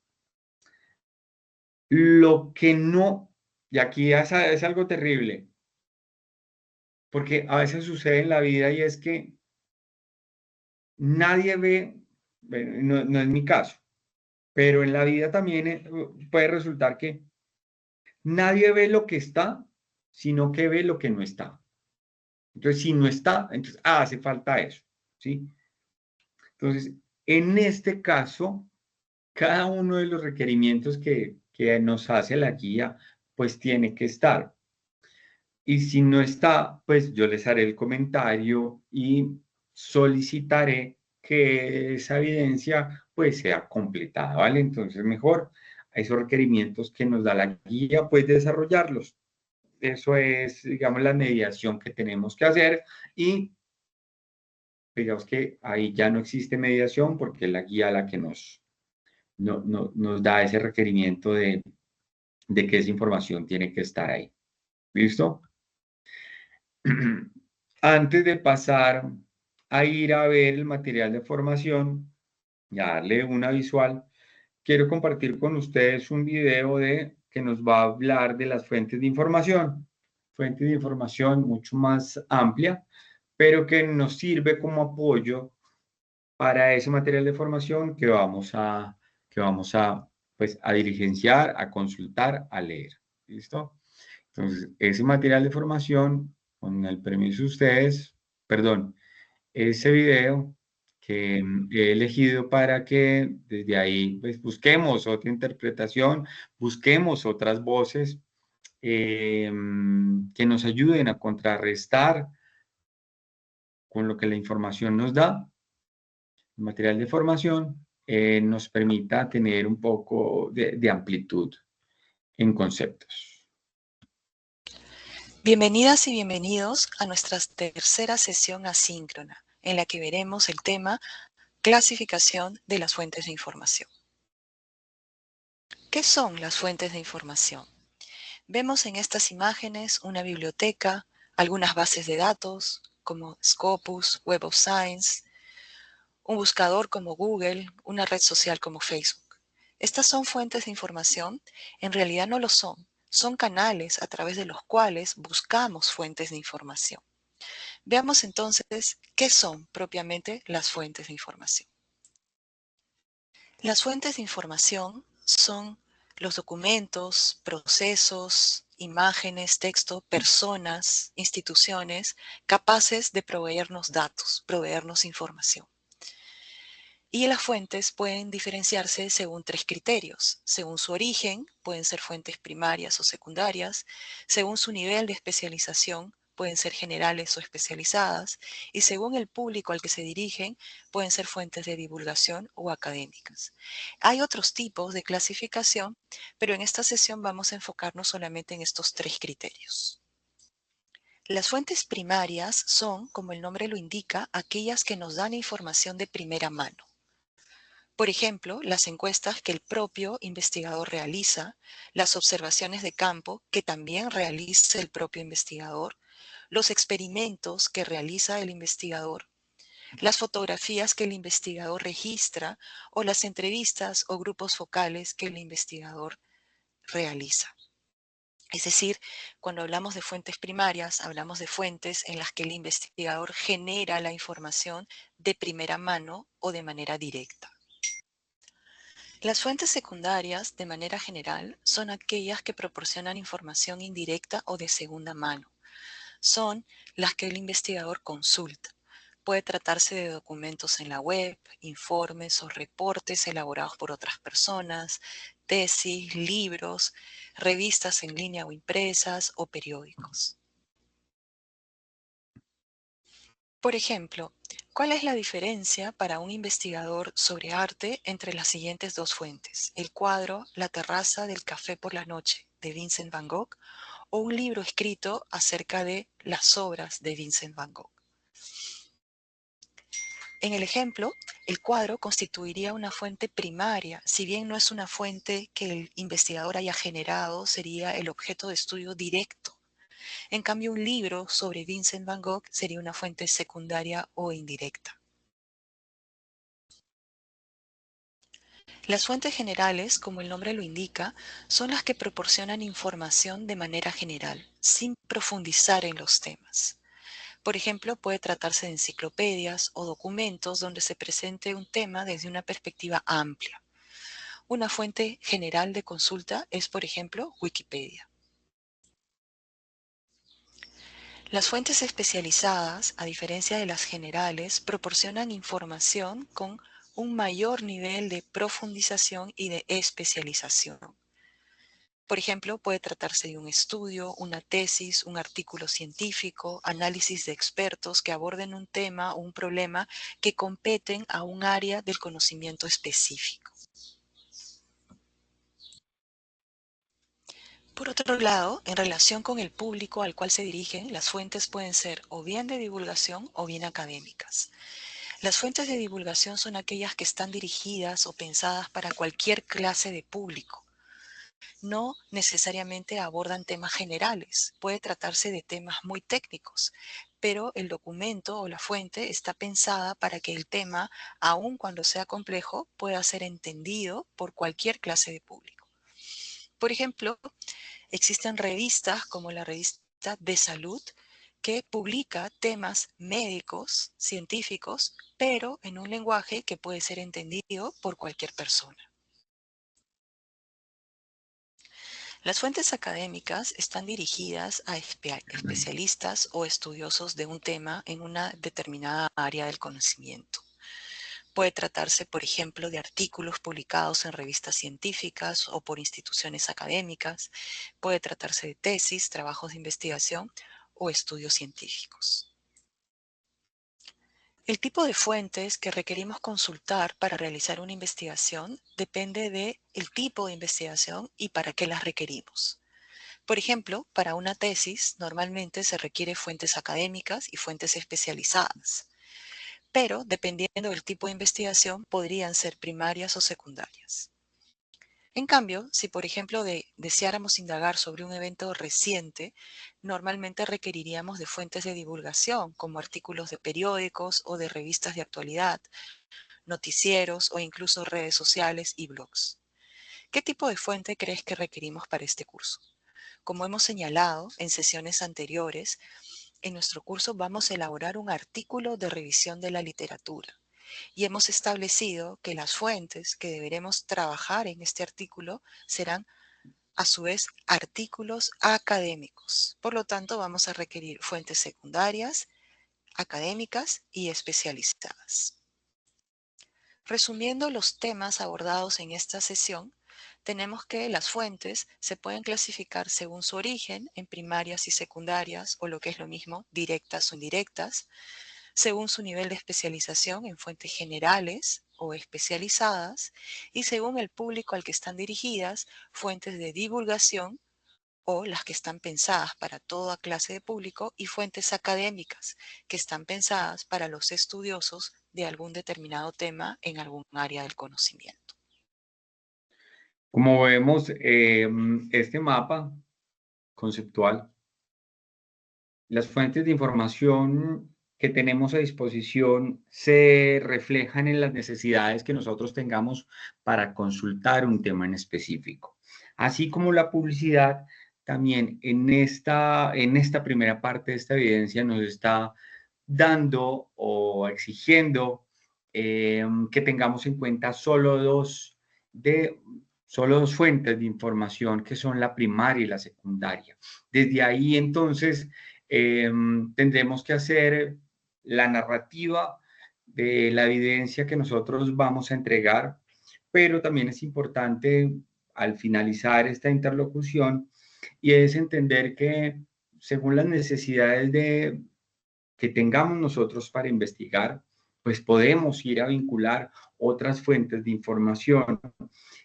Lo que no, y aquí es algo terrible, porque a veces sucede en la vida y es que nadie ve, bueno, no es mi caso, pero en la vida también puede resultar que nadie ve lo que está, sino que ve lo que no está. Entonces, si no está, entonces hace falta eso, ¿sí? Entonces, en este caso, cada uno de los requerimientos que nos hace la guía, pues tiene que estar. Y si no está, pues yo les haré el comentario y solicitaré que esa evidencia pues sea completada, ¿vale? Entonces mejor a esos requerimientos que nos da la guía, pues desarrollarlos. Eso es, digamos, la mediación que tenemos que hacer y digamos que ahí ya no existe mediación porque es la guía la que nos da ese requerimiento de que esa información tiene que estar ahí. ¿Listo? Antes de pasar a ir a ver el material de formación y a darle una visual, quiero compartir con ustedes un video que nos va a hablar de las fuentes de información. Fuente de información mucho más amplia, pero que nos sirve como apoyo para ese material de formación pues, a diligenciar, a consultar, a leer. ¿Listo? Entonces, ese material de formación, con el permiso de ustedes, perdón, ese video que he elegido para que desde ahí pues, busquemos otra interpretación, busquemos otras voces que nos ayuden a contrarrestar con lo que la información nos da, el material de formación, nos permita tener un poco de amplitud en conceptos. Bienvenidas y bienvenidos a nuestra tercera sesión asíncrona, en la que veremos el tema clasificación de las fuentes de información. ¿Qué son las fuentes de información? Vemos en estas imágenes una biblioteca, algunas bases de datos como Scopus, Web of Science, un buscador como Google, una red social como Facebook. ¿Estas son fuentes de información? En realidad no lo son. Son canales a través de los cuales buscamos fuentes de información. Veamos entonces qué son propiamente las fuentes de información. Las fuentes de información son los documentos, procesos, imágenes, texto, personas, instituciones capaces de proveernos datos, proveernos información. Y las fuentes pueden diferenciarse según 3 criterios. Según su origen, pueden ser fuentes primarias o secundarias. Según su nivel de especialización, pueden ser generales o especializadas. Y según el público al que se dirigen, pueden ser fuentes de divulgación o académicas. Hay otros tipos de clasificación, pero en esta sesión vamos a enfocarnos solamente en estos 3 criterios. Las fuentes primarias son, como el nombre lo indica, aquellas que nos dan información de primera mano. Por ejemplo, las encuestas que el propio investigador realiza, las observaciones de campo que también realiza el propio investigador, los experimentos que realiza el investigador, las fotografías que el investigador registra o las entrevistas o grupos focales que el investigador realiza. Es decir, cuando hablamos de fuentes primarias, hablamos de fuentes en las que el investigador genera la información de primera mano o de manera directa. Las fuentes secundarias, de manera general, son aquellas que proporcionan información indirecta o de segunda mano. Son las que el investigador consulta. Puede tratarse de documentos en la web, informes o reportes elaborados por otras personas, tesis, libros, revistas en línea o impresas o periódicos. Por ejemplo, ¿cuál es la diferencia para un investigador sobre arte entre las siguientes 2 fuentes? El cuadro La terraza del café por la noche de Vincent van Gogh o un libro escrito acerca de las obras de Vincent van Gogh. En el ejemplo, el cuadro constituiría una fuente primaria, si bien no es una fuente que el investigador haya generado, sería el objeto de estudio directo. En cambio, un libro sobre Vincent van Gogh sería una fuente secundaria o indirecta. Las fuentes generales, como el nombre lo indica, son las que proporcionan información de manera general, sin profundizar en los temas. Por ejemplo, puede tratarse de enciclopedias o documentos donde se presente un tema desde una perspectiva amplia. Una fuente general de consulta es, por ejemplo, Wikipedia. Las fuentes especializadas, a diferencia de las generales, proporcionan información con un mayor nivel de profundización y de especialización. Por ejemplo, puede tratarse de un estudio, una tesis, un artículo científico, análisis de expertos que aborden un tema o un problema que competen a un área del conocimiento específico. Por otro lado, en relación con el público al cual se dirigen, las fuentes pueden ser o bien de divulgación o bien académicas. Las fuentes de divulgación son aquellas que están dirigidas o pensadas para cualquier clase de público. No necesariamente abordan temas generales, puede tratarse de temas muy técnicos, pero el documento o la fuente está pensada para que el tema, aun cuando sea complejo, pueda ser entendido por cualquier clase de público. Por ejemplo, existen revistas como la revista de salud que publica temas médicos, científicos, pero en un lenguaje que puede ser entendido por cualquier persona. Las fuentes académicas están dirigidas a especialistas o estudiosos de un tema en una determinada área del conocimiento. Puede tratarse, por ejemplo, de artículos publicados en revistas científicas o por instituciones académicas. Puede tratarse de tesis, trabajos de investigación o estudios científicos. El tipo de fuentes que requerimos consultar para realizar una investigación depende del tipo de investigación y para qué las requerimos. Por ejemplo, para una tesis normalmente se requiere fuentes académicas y fuentes especializadas, pero dependiendo del tipo de investigación podrían ser primarias o secundarias. En cambio, si por ejemplo deseáramos indagar sobre un evento reciente, normalmente requeriríamos de fuentes de divulgación, como artículos de periódicos o de revistas de actualidad, noticieros o incluso redes sociales y blogs. ¿Qué tipo de fuente crees que requerimos para este curso? Como hemos señalado en sesiones anteriores, en nuestro curso vamos a elaborar un artículo de revisión de la literatura. Y hemos establecido que las fuentes que deberemos trabajar en este artículo serán, a su vez, artículos académicos. Por lo tanto, vamos a requerir fuentes secundarias, académicas y especializadas. Resumiendo los temas abordados en esta sesión, tenemos que las fuentes se pueden clasificar según su origen en primarias y secundarias, o lo que es lo mismo, directas o indirectas, según su nivel de especialización en fuentes generales o especializadas, y según el público al que están dirigidas, fuentes de divulgación o las que están pensadas para toda clase de público, y fuentes académicas que están pensadas para los estudiosos de algún determinado tema en algún área del conocimiento. Como vemos, este mapa conceptual, las fuentes de información que tenemos a disposición se reflejan en las necesidades que nosotros tengamos para consultar un tema en específico. Así como la publicidad, también en esta primera parte de esta evidencia nos está dando o exigiendo que tengamos en cuenta solo dos fuentes de información, que son la primaria y la secundaria. Desde ahí, entonces, tendremos que hacer la narrativa de la evidencia que nosotros vamos a entregar, pero también es importante al finalizar esta interlocución y es entender que según las necesidades que tengamos nosotros para investigar, pues podemos ir a vincular otras fuentes de información.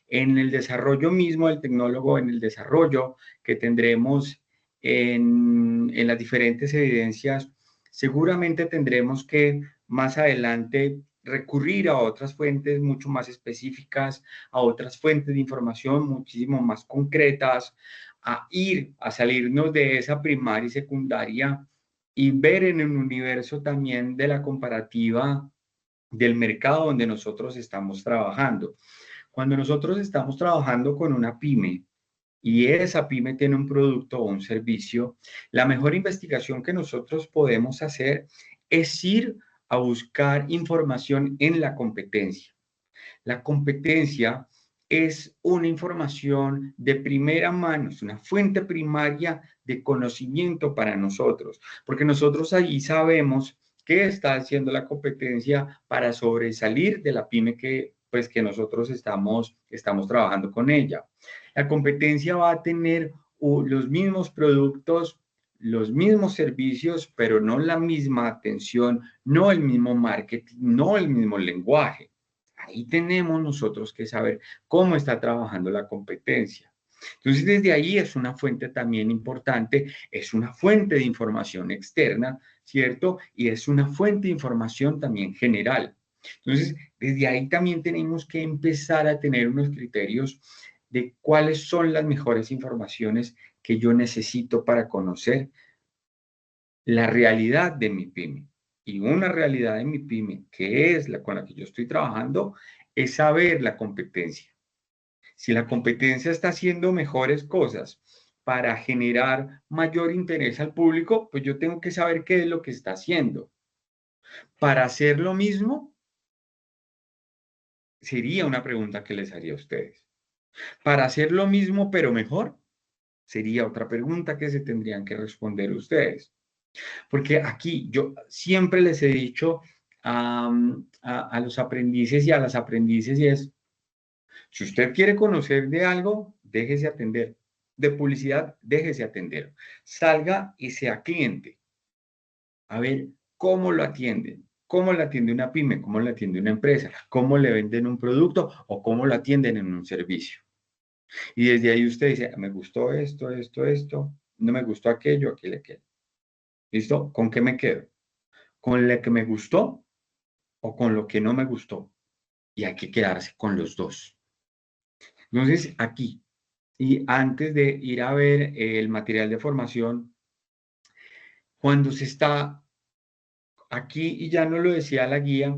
En el desarrollo mismo del tecnólogo, en el desarrollo que tendremos en las diferentes evidencias, seguramente tendremos que más adelante recurrir a otras fuentes mucho más específicas, a otras fuentes de información muchísimo más concretas, a salirnos de esa primaria y secundaria y ver en el universo también de la comparativa del mercado donde nosotros estamos trabajando. Cuando nosotros estamos trabajando con una pyme y esa pyme tiene un producto o un servicio, la mejor investigación que nosotros podemos hacer es ir a buscar información en la competencia. La competencia es una información de primera mano, es una fuente primaria de conocimiento para nosotros, porque nosotros ahí sabemos qué está haciendo la competencia para sobresalir de la pyme que nosotros estamos trabajando con ella. La competencia va a tener los mismos productos, los mismos servicios, pero no la misma atención, no el mismo marketing, no el mismo lenguaje. Ahí tenemos nosotros que saber cómo está trabajando la competencia. Entonces, desde ahí es una fuente también importante, es una fuente de información externa, ¿cierto? Y es una fuente de información también general. Entonces, desde ahí también tenemos que empezar a tener unos criterios de cuáles son las mejores informaciones que yo necesito para conocer la realidad de mi pyme. Y una realidad de mi pyme, que es la con la que yo estoy trabajando, es saber la competencia. Si la competencia está haciendo mejores cosas para generar mayor interés al público, pues yo tengo que saber qué es lo que está haciendo. Para hacer lo mismo, sería una pregunta que les haría a ustedes. Para hacer lo mismo, pero mejor, sería otra pregunta que se tendrían que responder ustedes. Porque aquí yo siempre les he dicho a los aprendices y a las aprendices y es, si usted quiere conocer de algo, déjese atender. De publicidad, déjese atender. Salga y sea cliente. A ver cómo lo atienden. ¿Cómo lo atiende una pyme? ¿Cómo lo atiende una empresa? ¿Cómo le venden un producto o cómo lo atienden en un servicio? Y desde ahí usted dice, me gustó esto, esto, esto, no me gustó aquello, aquí le quedo. ¿Listo? ¿Con qué me quedo? ¿Con lo que me gustó o con lo que no me gustó? Y hay que quedarse con los dos. Entonces, aquí, y antes de ir a ver el material de formación, cuando se está aquí, y ya no lo decía la guía,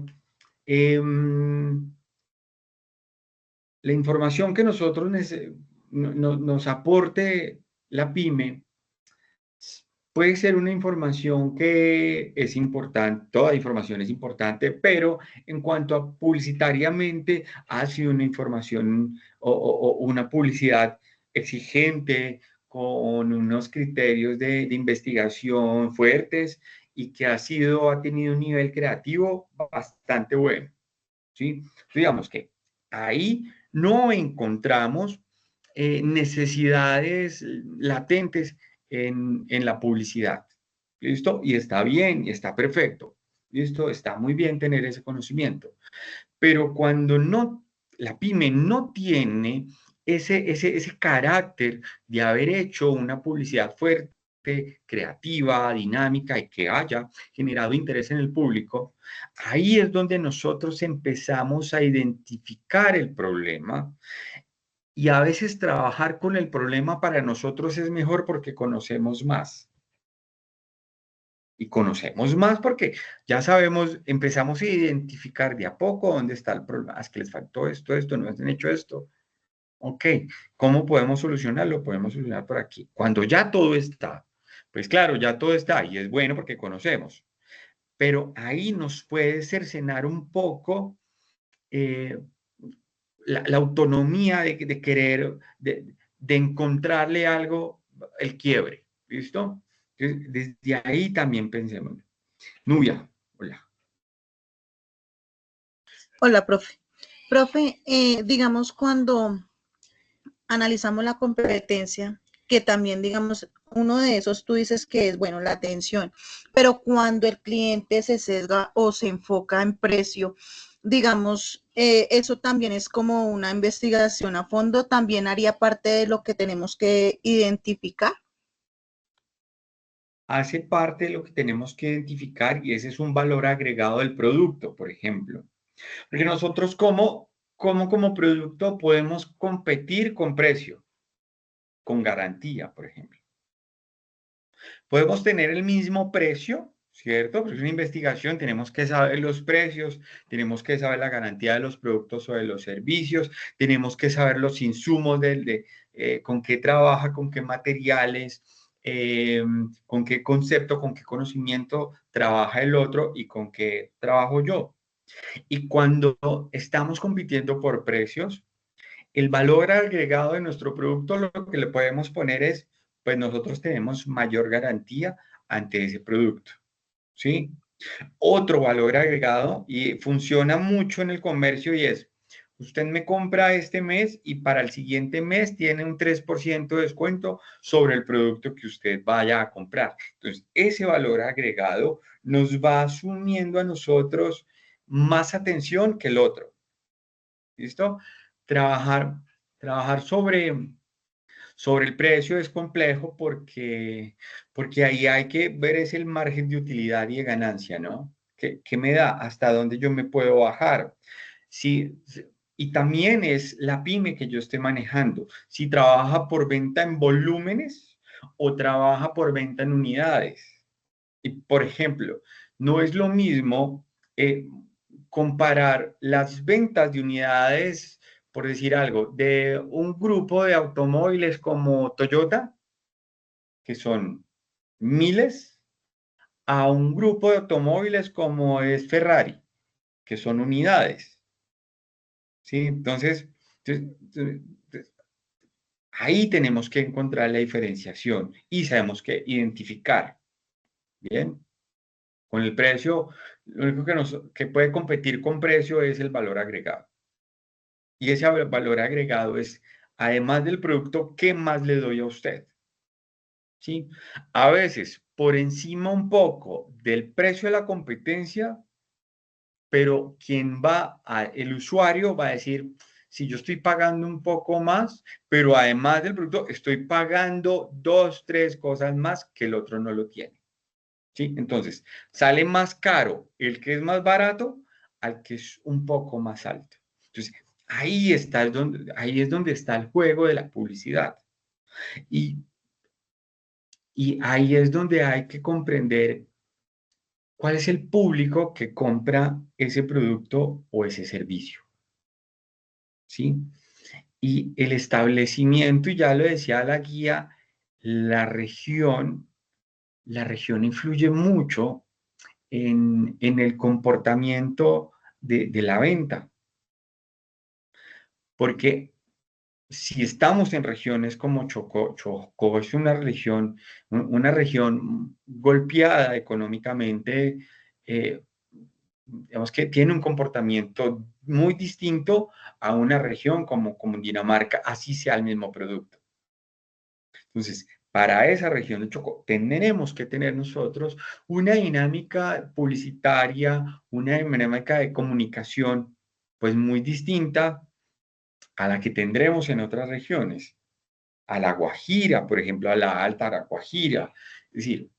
la información que nosotros nos aporte la pyme puede ser una información que es importante, toda información es importante, pero en cuanto a publicitariamente, ha sido una información o una publicidad exigente, con unos criterios de investigación fuertes y que ha tenido un nivel creativo bastante bueno, ¿sí? Digamos que ahí no encontramos necesidades latentes en la publicidad. ¿Listo? Y está bien, y está perfecto. ¿Listo? Está muy bien tener ese conocimiento. Pero cuando no, la pyme no tiene ese carácter de haber hecho una publicidad fuerte, creativa, dinámica y que haya generado interés en el público, ahí es donde nosotros empezamos a identificar el problema y a veces trabajar con el problema para nosotros es mejor porque conocemos más. Y conocemos más porque ya sabemos, empezamos a identificar de a poco dónde está el problema. Es que les faltó esto, esto, no han hecho esto. Ok, ¿cómo podemos solucionarlo? Podemos solucionar por aquí. Cuando ya todo está, pues claro, ya todo está y es bueno porque conocemos. Pero ahí nos puede cercenar un poco eh, la autonomía de querer, de encontrarle algo, el quiebre. ¿Listo? Entonces, desde ahí también pensemos. Nubia, hola. Hola, profe. Profe, digamos, cuando analizamos la competencia, que también, digamos, uno de esos tú dices que es, bueno, la atención, pero cuando el cliente se sesga o se enfoca en precio, digamos, eso también es como una investigación a fondo, también haría parte de lo que tenemos que identificar. Hace parte de lo que tenemos que identificar y ese es un valor agregado del producto, por ejemplo. Porque nosotros como producto podemos competir con precio, con garantía, por ejemplo. Podemos tener el mismo precio, ¿cierto? Porque es una investigación, tenemos que saber los precios, tenemos que saber la garantía de los productos o de los servicios, tenemos que saber los insumos con qué trabaja, con qué materiales, con qué concepto, con qué conocimiento trabaja el otro y con qué trabajo yo. Y cuando estamos compitiendo por precios, el valor agregado de nuestro producto, lo que le podemos poner es, pues nosotros tenemos mayor garantía ante ese producto, ¿sí? Otro valor agregado y funciona mucho en el comercio y es, usted me compra este mes y para el siguiente mes tiene un 3% de descuento sobre el producto que usted vaya a comprar. Entonces, ese valor agregado nos va asumiendo a nosotros más atención que el otro. ¿Listo? Trabajar, trabajar sobre el precio es complejo porque ahí hay que ver es el margen de utilidad y de ganancia, ¿no? ¿Qué me da? ¿Hasta dónde yo me puedo bajar? Si, y también es la pyme que yo esté manejando. Si trabaja por venta en volúmenes o trabaja por venta en unidades. Y, por ejemplo, no es lo mismo comparar las ventas de unidades, por decir algo, de un grupo de automóviles como Toyota, que son miles, a un grupo de automóviles como es Ferrari, que son unidades. ¿Sí? Entonces, ahí tenemos que encontrar la diferenciación y sabemos que identificar. Bien. Con el precio, lo único que puede competir con precio es el valor agregado. Y ese valor agregado es, además del producto, ¿qué más le doy a usted? ¿Sí? A veces, por encima un poco del precio de la competencia, pero el usuario va a decir, si yo estoy pagando un poco más, pero además del producto, estoy pagando 2, 3 cosas más que el otro no lo tiene. ¿Sí? Entonces, sale más caro el que es más barato al que es un poco más alto. Entonces, ahí es donde está el juego de la publicidad. Y, y ahí es donde hay que comprender cuál es el público que compra ese producto o ese servicio. ¿Sí? Y el establecimiento, y ya lo decía la guía, la región influye mucho en el comportamiento de la venta. Porque si estamos en regiones como Chocó es una región golpeada económicamente, digamos que tiene un comportamiento muy distinto a una región como Dinamarca, así sea el mismo producto. Entonces, para esa región de Chocó, tendremos que tener nosotros una dinámica publicitaria, una dinámica de comunicación, pues muy distinta a la que tendremos en otras regiones. A la Guajira, por ejemplo, a la Alta Guajira. Es decir,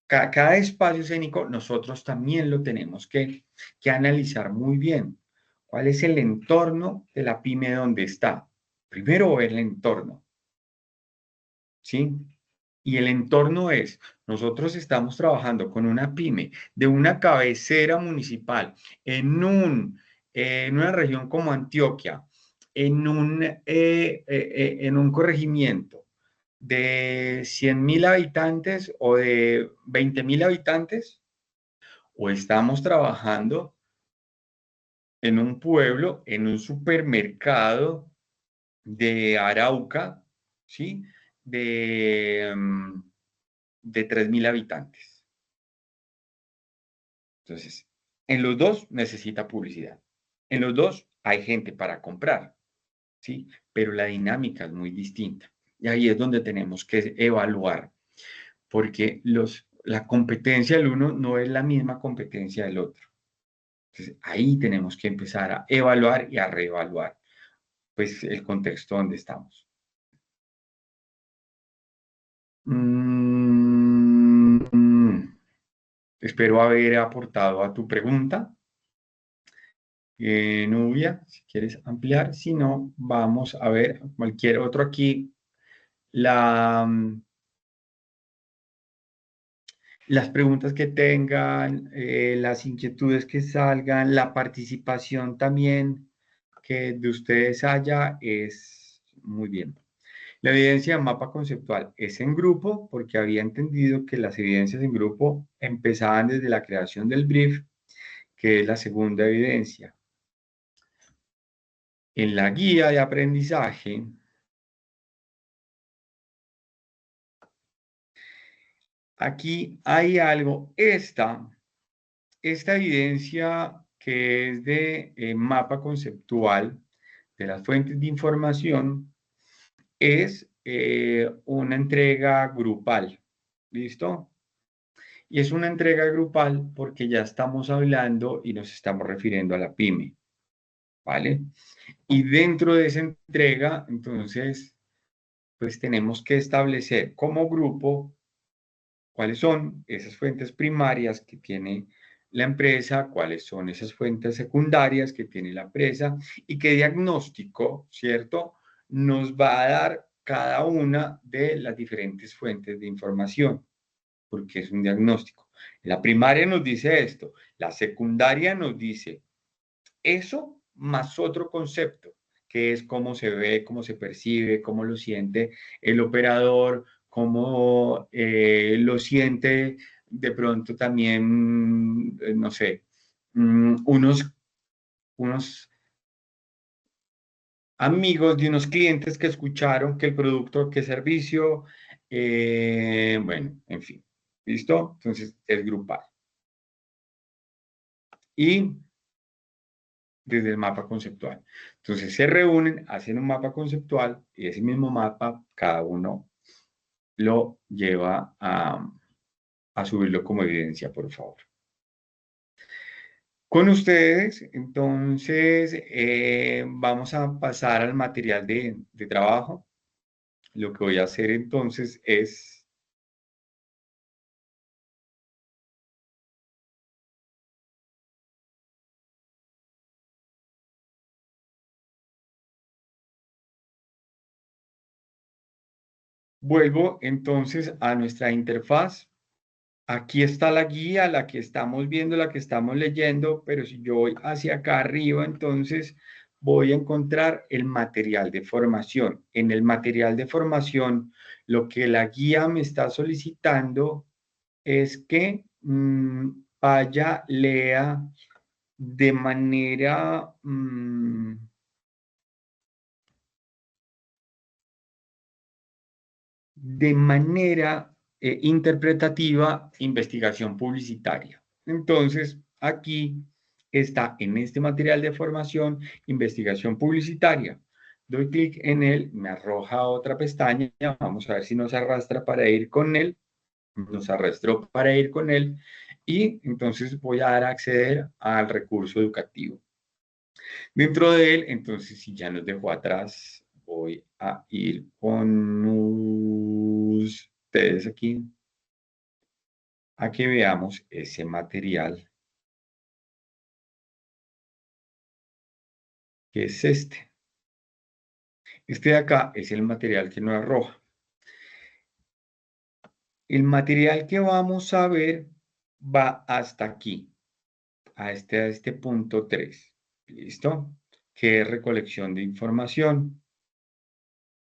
cada espacio escénico nosotros también lo tenemos que analizar muy bien. ¿Cuál es el entorno de la pyme donde está? Primero ver el entorno, ¿sí? Y el entorno es, nosotros estamos trabajando con una pyme de una cabecera municipal en una región como Antioquia, en un corregimiento de 100.000 habitantes o de 20.000 habitantes, o estamos trabajando en un pueblo, en un supermercado de Arauca, ¿sí? De, de 3.000 habitantes. Entonces, en los dos necesita publicidad. En los dos hay gente para comprar, ¿sí? Pero la dinámica es muy distinta. Y ahí es donde tenemos que evaluar, porque la competencia del uno no es la misma competencia del otro. Entonces, ahí tenemos que empezar a evaluar y a reevaluar, pues, el contexto donde estamos. Espero haber aportado a tu pregunta. Nubia, si quieres ampliar, si no, vamos a ver cualquier otro aquí. Las preguntas que tengan, las inquietudes que salgan, la participación también que de ustedes haya es muy bien. La evidencia de mapa conceptual es en grupo porque había entendido que las evidencias en grupo empezaban desde la creación del brief, que es la segunda evidencia. En la guía de aprendizaje, aquí hay algo, esta evidencia que es de mapa conceptual de las fuentes de información es una entrega grupal, ¿listo? Y es una entrega grupal porque ya estamos hablando y nos estamos refiriendo a la pyme, ¿vale? Y dentro de esa entrega, entonces, pues tenemos que establecer como grupo cuáles son esas fuentes primarias que tiene la empresa, cuáles son esas fuentes secundarias que tiene la empresa y qué diagnóstico, ¿cierto?, nos va a dar cada una de las diferentes fuentes de información, porque es un diagnóstico. La primaria nos dice esto, la secundaria nos dice eso más otro concepto, que es cómo se ve, cómo se percibe, cómo lo siente el operador, cómo lo siente de pronto también, no sé, unos amigos de unos clientes que escucharon que el producto, que servicio, bueno, en fin, ¿listo? Entonces es grupal. y desde el mapa conceptual. Entonces se reúnen, hacen un mapa conceptual y ese mismo mapa cada uno lo lleva a subirlo como evidencia, por favor. Con ustedes, entonces, vamos a pasar al material de trabajo. Lo que voy a hacer entonces es vuelvo entonces a nuestra interfaz. Aquí está la guía, la que estamos viendo, la que estamos leyendo, pero si yo voy hacia acá arriba, entonces voy a encontrar el material de formación. En el material de formación, lo que la guía me está solicitando es que vaya, lea de manera... de manera interpretativa investigación publicitaria. Entonces, aquí está en este material de formación investigación publicitaria. Doy clic en él, me arroja otra pestaña, vamos a ver si nos arrastra para ir con él, nos arrastró para ir con él y entonces voy a dar a acceder al recurso educativo. Dentro de él, entonces, si ya nos dejó atrás, voy a ir con ustedes aquí a que veamos ese material, que es este. Este de acá es el material que nos arroja. El material que vamos a ver va hasta aquí, a este punto 3. ¿Listo? Que es recolección de información.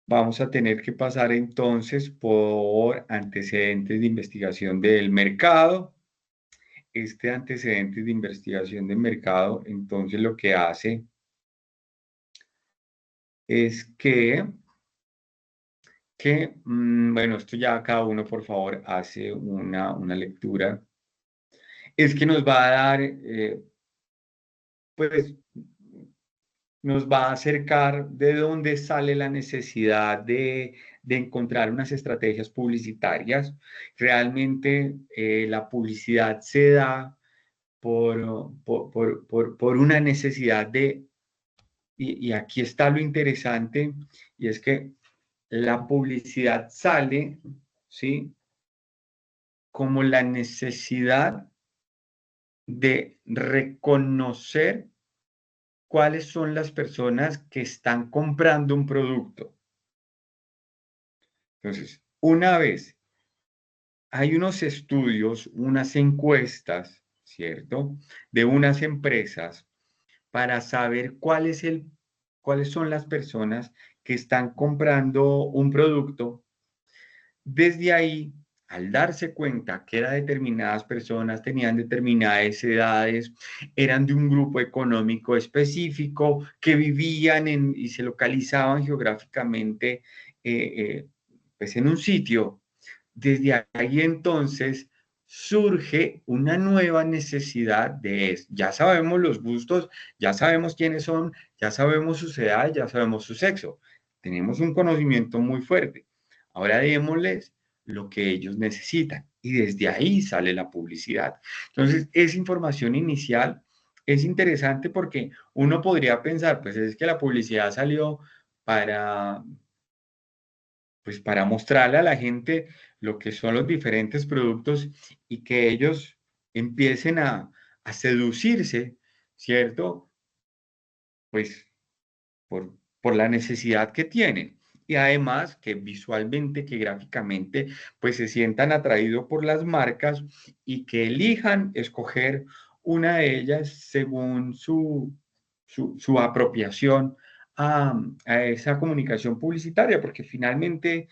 Vamos a tener que pasar entonces por antecedentes de investigación del mercado. Este antecedente de investigación del mercado, entonces lo que hace es bueno, esto ya cada uno por favor hace una lectura, es que nos va a dar, pues, nos va a acercar de dónde sale la necesidad de encontrar unas estrategias publicitarias. Realmente la publicidad se da por una necesidad y aquí está lo interesante, y es que la publicidad sale, ¿sí? Como la necesidad de reconocer cuáles son las personas que están comprando un producto. Entonces, una vez hay unos estudios, unas encuestas, ¿cierto? De unas empresas para saber cuáles son las personas que están comprando un producto. Desde ahí, al darse cuenta que determinadas personas tenían determinadas edades, eran de un grupo económico específico, que vivían y se localizaban geográficamente pues en un sitio, desde ahí entonces surge una nueva necesidad de eso. Ya sabemos los gustos, ya sabemos quiénes son, ya sabemos sus edades, ya sabemos su sexo. Tenemos un conocimiento muy fuerte. Ahora démosles lo que ellos necesitan y desde ahí sale la publicidad. Entonces, esa información inicial es interesante porque uno podría pensar, pues es que la publicidad salió para, pues para mostrarle a la gente lo que son los diferentes productos y que ellos empiecen a seducirse, ¿cierto? Pues por la necesidad que tienen. Y además que visualmente, que gráficamente, pues se sientan atraídos por las marcas y que elijan escoger una de ellas según su apropiación a esa comunicación publicitaria, porque finalmente,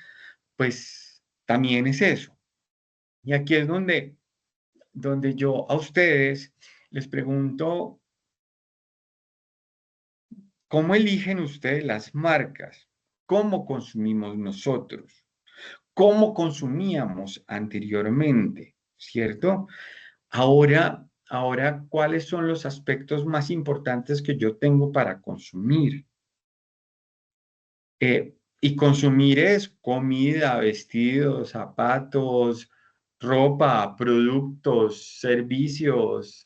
pues también es eso. Y aquí es donde yo a ustedes les pregunto, ¿cómo eligen ustedes las marcas? ¿Cómo consumimos nosotros? ¿Cómo consumíamos anteriormente? ¿Cierto? Ahora ahora, ¿cuáles son los aspectos más importantes que yo tengo para consumir? Y consumir es comida, vestidos, zapatos, ropa, productos, servicios.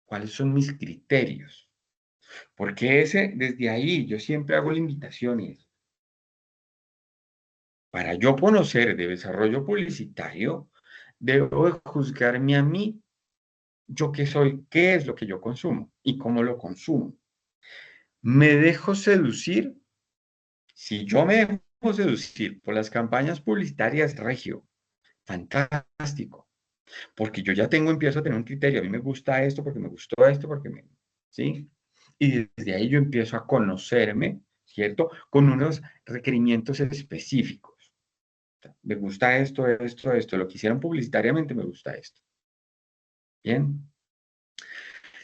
¿Cuáles son mis criterios? Porque desde ahí yo siempre hago limitaciones. Para yo conocer de desarrollo publicitario, debo de juzgarme a mí, yo qué soy, qué es lo que yo consumo y cómo lo consumo. ¿Me dejo seducir? Si yo me dejo seducir por las campañas publicitarias, regio, fantástico, porque yo ya empiezo a tener un criterio, a mí me gusta esto porque me gustó esto, ¿sí? Y desde ahí yo empiezo a conocerme, ¿cierto? Con unos requerimientos específicos. Me gusta esto, lo que hicieron publicitariamente me gusta esto. Bien.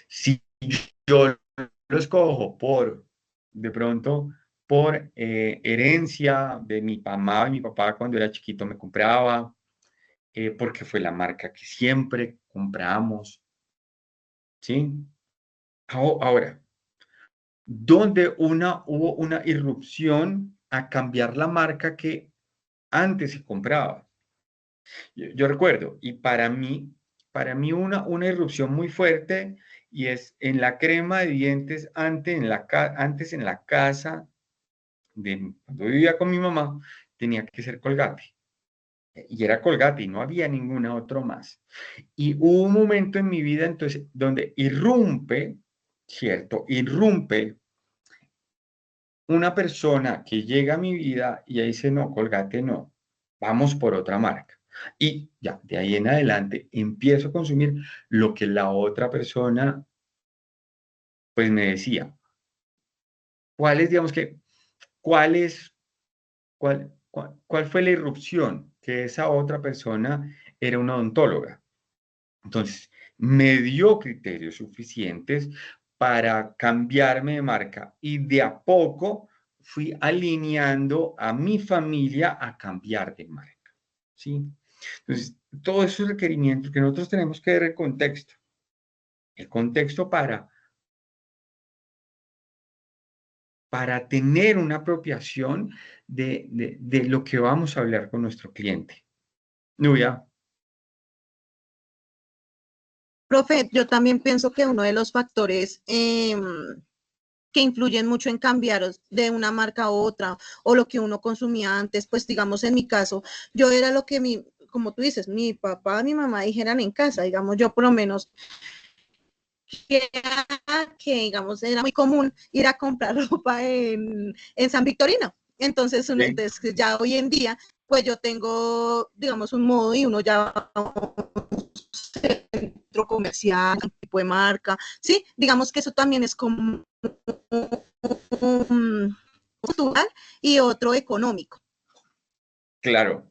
Si yo lo escojo de pronto, por herencia de mi mamá y mi papá cuando era chiquito me compraba, porque fue la marca que siempre compramos, ¿sí? Ahora, donde hubo una irrupción a cambiar la marca que antes se compraba. Yo recuerdo, y para mí una irrupción muy fuerte, y es en la crema de dientes, antes en la casa, cuando vivía con mi mamá, tenía que ser Colgate. Y era Colgate y no había ninguna otra más. Y hubo un momento en mi vida entonces donde irrumpe, ¿cierto? Irrumpe una persona que llega a mi vida y ahí dice, no, Colgate no, vamos por otra marca. Y ya, de ahí en adelante empiezo a consumir lo que la otra persona, pues me decía. ¿Cuál es, digamos que, cuál es, cuál fue la irrupción? Que esa otra persona era una odontóloga. Entonces, me dio criterios suficientes para cambiarme de marca y de a poco fui alineando a mi familia a cambiar de marca, ¿sí? Entonces, todos esos requerimientos que nosotros tenemos que ver el contexto para tener una apropiación de lo que vamos a hablar con nuestro cliente. Nubia. Profe, yo también pienso que uno de los factores que influyen mucho en cambiar de una marca a otra o lo que uno consumía antes, pues digamos en mi caso, yo era lo que como tú dices, mi papá, mi mamá dijeran en casa, digamos, yo por lo menos que digamos era muy común ir a comprar ropa en San Victorino. Entonces, Sí. entonces, ya hoy en día, pues yo tengo, digamos, un modo y uno ya va a un centro comercial, un tipo de marca, ¿sí? Digamos que eso también es como un cultural y otro económico. Claro,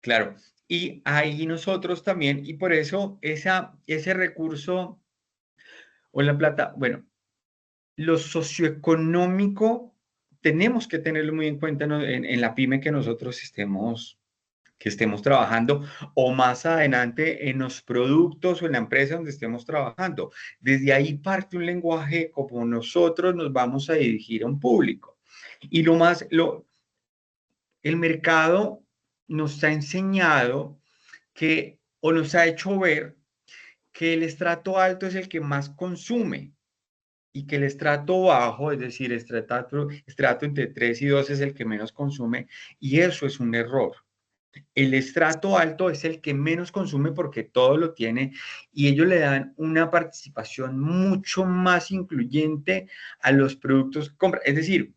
claro. Y ahí nosotros también, y por eso ese recurso o la plata, bueno, lo socioeconómico tenemos que tenerlo muy en cuenta en la pyme que nosotros que estemos trabajando o más adelante en los productos o en la empresa donde estemos trabajando. Desde ahí parte un lenguaje como nosotros nos vamos a dirigir a un público. Y el mercado nos ha enseñado o nos ha hecho ver que el estrato alto es el que más consume y que el estrato bajo, es decir, estrato entre 3 y 2 es el que menos consume, y eso es un error. El estrato alto es el que menos consume porque todo lo tiene y ellos le dan una participación mucho más incluyente a los productos que compran. Es decir,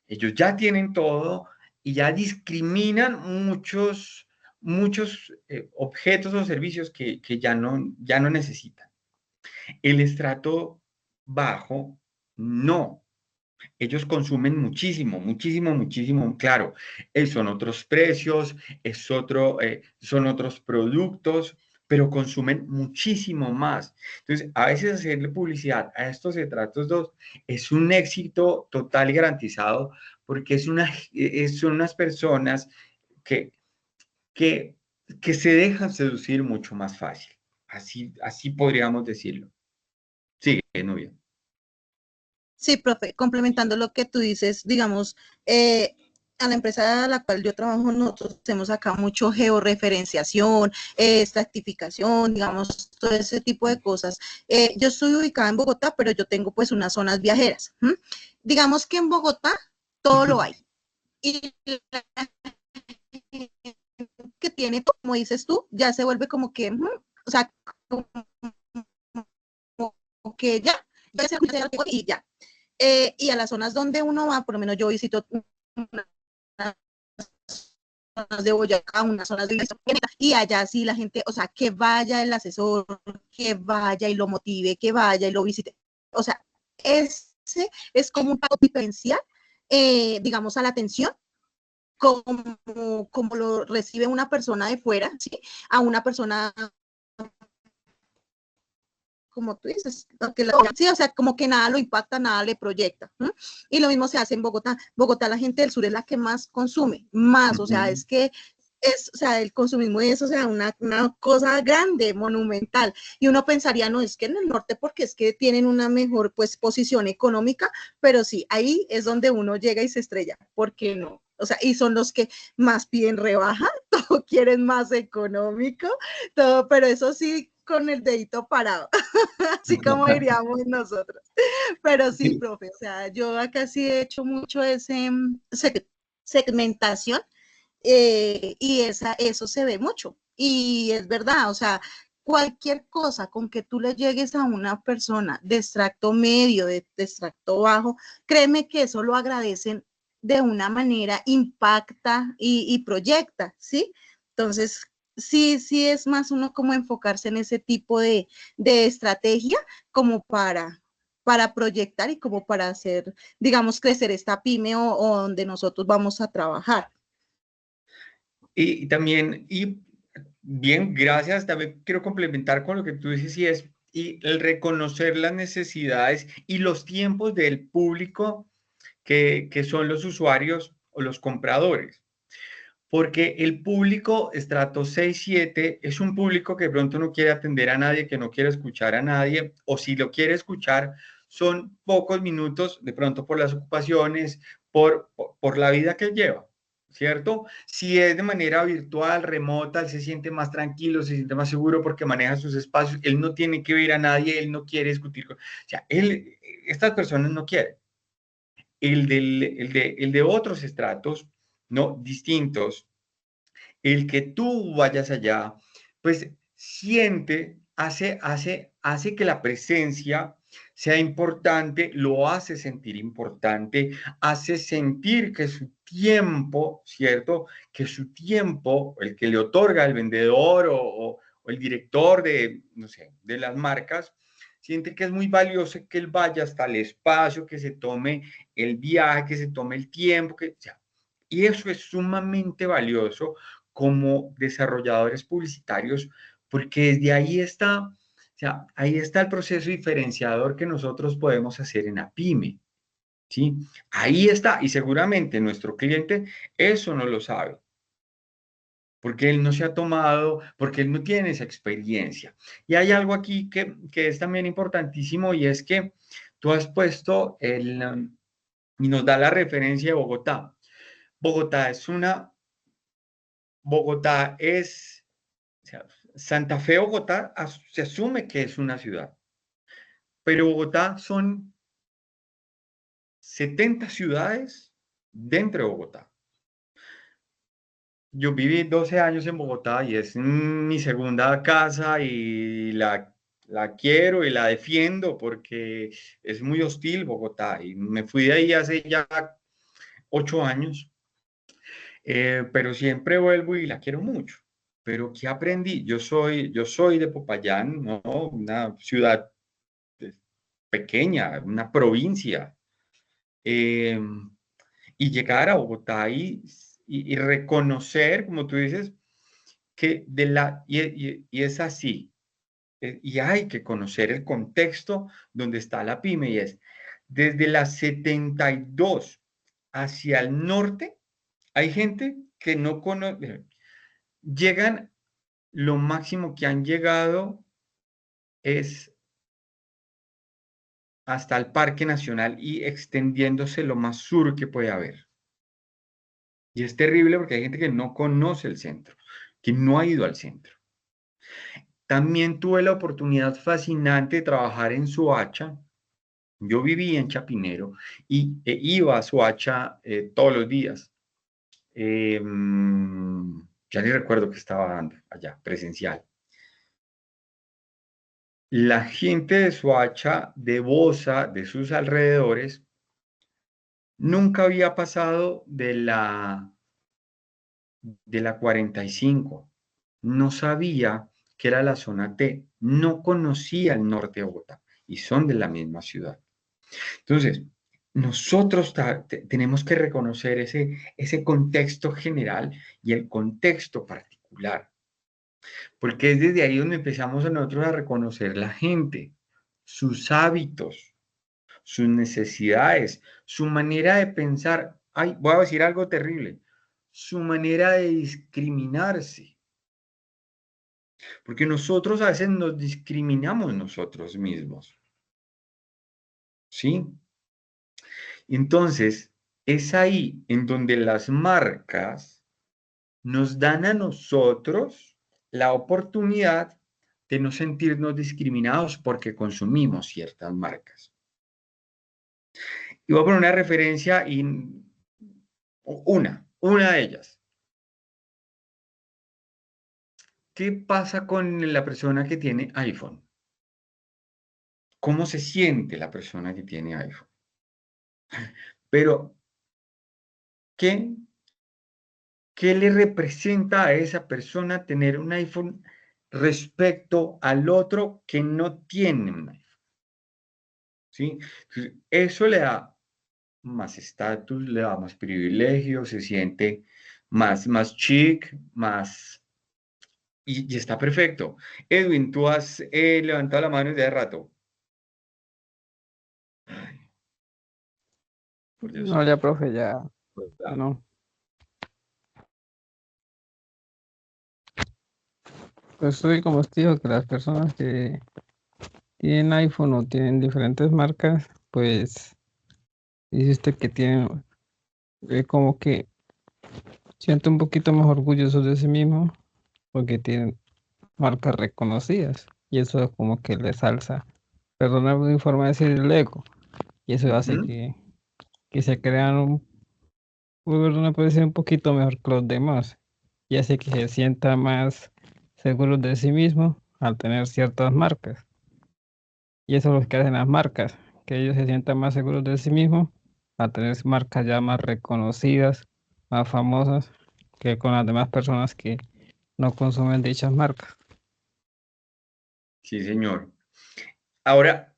ellos ya tienen todo y ya discriminan muchos objetos o servicios que ya no necesitan. El estrato bajo, no. Ellos consumen muchísimo, muchísimo, muchísimo. Claro, son otros precios, son otros productos, pero consumen muchísimo más. Entonces, a veces hacerle publicidad a estos estratos 2 es un éxito total y garantizado porque son unas personas que que se dejan seducir mucho más fácil. Así podríamos decirlo. Sigue, Nubia. Sí, profe, complementando lo que tú dices, digamos, a la empresa a la cual yo trabajo, nosotros hacemos acá mucho georreferenciación, estratificación, digamos, todo ese tipo de cosas. Yo estoy ubicada en Bogotá, pero yo tengo pues unas zonas viajeras. ¿M? Digamos que en Bogotá todo lo hay. Y la que tiene, como dices tú, ya se vuelve como que, o sea, como que ya se y ya. Y a las zonas donde uno va, por lo menos yo visito unas zonas de Boyacá, unas zonas de y allá sí la gente, o sea, que vaya el asesor, que vaya y lo motive, que vaya y lo visite. O sea, ese es como un pago diferencial, digamos, a la atención como lo recibe una persona de fuera, ¿sí? A una persona como tú dices, sí, o sea, como que nada lo impacta, nada le proyecta. ¿No? Y lo mismo se hace en Bogotá. Bogotá, la gente del sur es la que más consume, más, o sea, es que o sea, el consumismo es, o sea, una cosa grande, monumental. Y uno pensaría, no, es que en el norte, porque es que tienen una mejor, pues, posición económica, pero sí, ahí es donde uno llega y se estrella, ¿por qué no? O sea, y son los que más piden rebaja, todo quieren más económico, todo, pero eso sí, con el dedito parado, así como diríamos nosotros. Pero sí, Sí. profe, o sea, yo acá sí he hecho mucho ese segmentación y eso se ve mucho. Y es verdad, o sea, cualquier cosa con que tú le llegues a una persona de extracto medio, de extracto bajo, créeme que eso lo agradecen de una manera, impacta y proyecta, ¿sí? Entonces, sí es más uno como enfocarse en ese tipo de estrategia como para proyectar y como para hacer, digamos, crecer esta pyme o donde nosotros vamos a trabajar. Y también, y bien, gracias. También quiero complementar con lo que tú dices y el reconocer las necesidades y los tiempos del público que son los usuarios o los compradores. Porque el público estrato 6-7 es un público que de pronto no quiere atender a nadie, que no quiere escuchar a nadie, o si lo quiere escuchar, son pocos minutos, de pronto por las ocupaciones, por la vida que lleva, ¿cierto? Si es de manera virtual, remota, él se siente más tranquilo, se siente más seguro porque maneja sus espacios, él no tiene que ver a nadie, él no quiere discutir o sea, estas personas no quieren. El de otros estratos, ¿no? Distintos, el que tú vayas allá, pues hace que la presencia sea importante, lo hace sentir importante, hace sentir que su tiempo, ¿cierto? Que su tiempo, el que le otorga el vendedor o el director de, no sé, de las marcas, siente que es muy valioso que él vaya hasta el espacio, que se tome el viaje, que se tome el tiempo, y eso es sumamente valioso como desarrolladores publicitarios, porque desde ahí está, o sea, ahí está el proceso diferenciador que nosotros podemos hacer en la pyme, ¿sí? Ahí está, y seguramente nuestro cliente eso no lo sabe, porque él no se ha tomado, porque él no tiene esa experiencia. Y hay algo aquí que es también importantísimo y es que tú has puesto y nos da la referencia de Bogotá. Bogotá es, o sea, Santa Fe, Bogotá, se asume que es una ciudad, pero Bogotá son 70 ciudades dentro de Bogotá. Yo viví 12 años en Bogotá y es mi segunda casa y la quiero y la defiendo porque es muy hostil Bogotá y me fui de ahí hace ya 8 años. Pero siempre vuelvo y la quiero mucho. Pero ¿qué aprendí? Yo soy de Popayán, ¿no? Una ciudad pequeña, una provincia. Eh, y llegar a Bogotá y reconocer, como tú dices, que y es así. Y hay que conocer el contexto donde está la pyme y es desde las 72 hacia el norte, hay gente que no conoce, llegan lo máximo que han llegado es hasta el Parque Nacional y extendiéndose lo más sur que puede haber. Y es terrible porque hay gente que no conoce el centro, que no ha ido al centro. También tuve la oportunidad fascinante de trabajar en Soacha. Yo vivía en Chapinero y iba a Soacha todos los días. Ya ni recuerdo qué estaba dando allá, presencial. La gente de Soacha, de Bosa, de sus alrededores, nunca había pasado de la 45. No sabía que era la zona T. No conocía el norte de Bogotá y son de la misma ciudad. Entonces, nosotros tenemos que reconocer ese contexto general y el contexto particular, porque es desde ahí donde empezamos nosotros a reconocer la gente, sus hábitos, sus necesidades, su manera de pensar. Ay, voy a decir algo terrible, su manera de discriminarse, porque nosotros a veces nos discriminamos nosotros mismos, ¿sí? Entonces, es ahí en donde las marcas nos dan a nosotros la oportunidad de no sentirnos discriminados porque consumimos ciertas marcas. Y voy a poner una referencia y una de ellas. ¿Qué pasa con la persona que tiene iPhone? ¿Cómo se siente la persona que tiene iPhone? Pero, ¿qué ¿qué le representa a esa persona tener un iPhone respecto al otro que no tiene un iPhone? ¿Sí? Entonces, eso le da más estatus, le da más privilegio, se siente más chic, más... Y está perfecto. Edwin, tú has levantado la mano desde hace rato. Ay, por Dios. No, ya, profe, ya no. Pues soy como digo que las personas que tienen iPhone o tienen diferentes marcas, pues dice usted que tienen como que siente un poquito más orgulloso de sí mismo porque tienen marcas reconocidas y eso es como que les alza, perdona mi forma de decir, el ego, y eso hace Ujú. que se crean una puede ser un poquito mejor que los demás y hace que se sienta más seguro de sí mismo al tener ciertas marcas. Y eso es lo que hacen las marcas, que ellos se sientan más seguros de sí mismos al tener marcas ya más reconocidas, más famosas que con las demás personas que no consumen dichas marcas. Sí, señor. Ahora,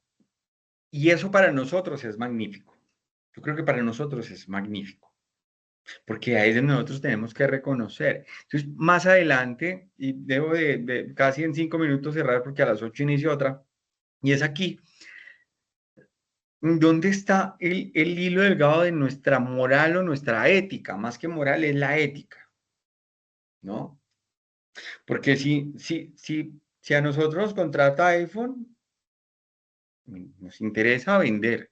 y eso para nosotros es magnífico. Yo creo que para nosotros es magnífico. Porque ahí es donde nosotros tenemos que reconocer. Entonces, más adelante, y debo de casi en 5 minutos cerrar porque a las 8 inicio otra, y es aquí, ¿dónde está el hilo delgado de nuestra moral o nuestra ética? Más que moral es la ética, ¿no? Porque si a nosotros nos contrata iPhone, nos interesa vender.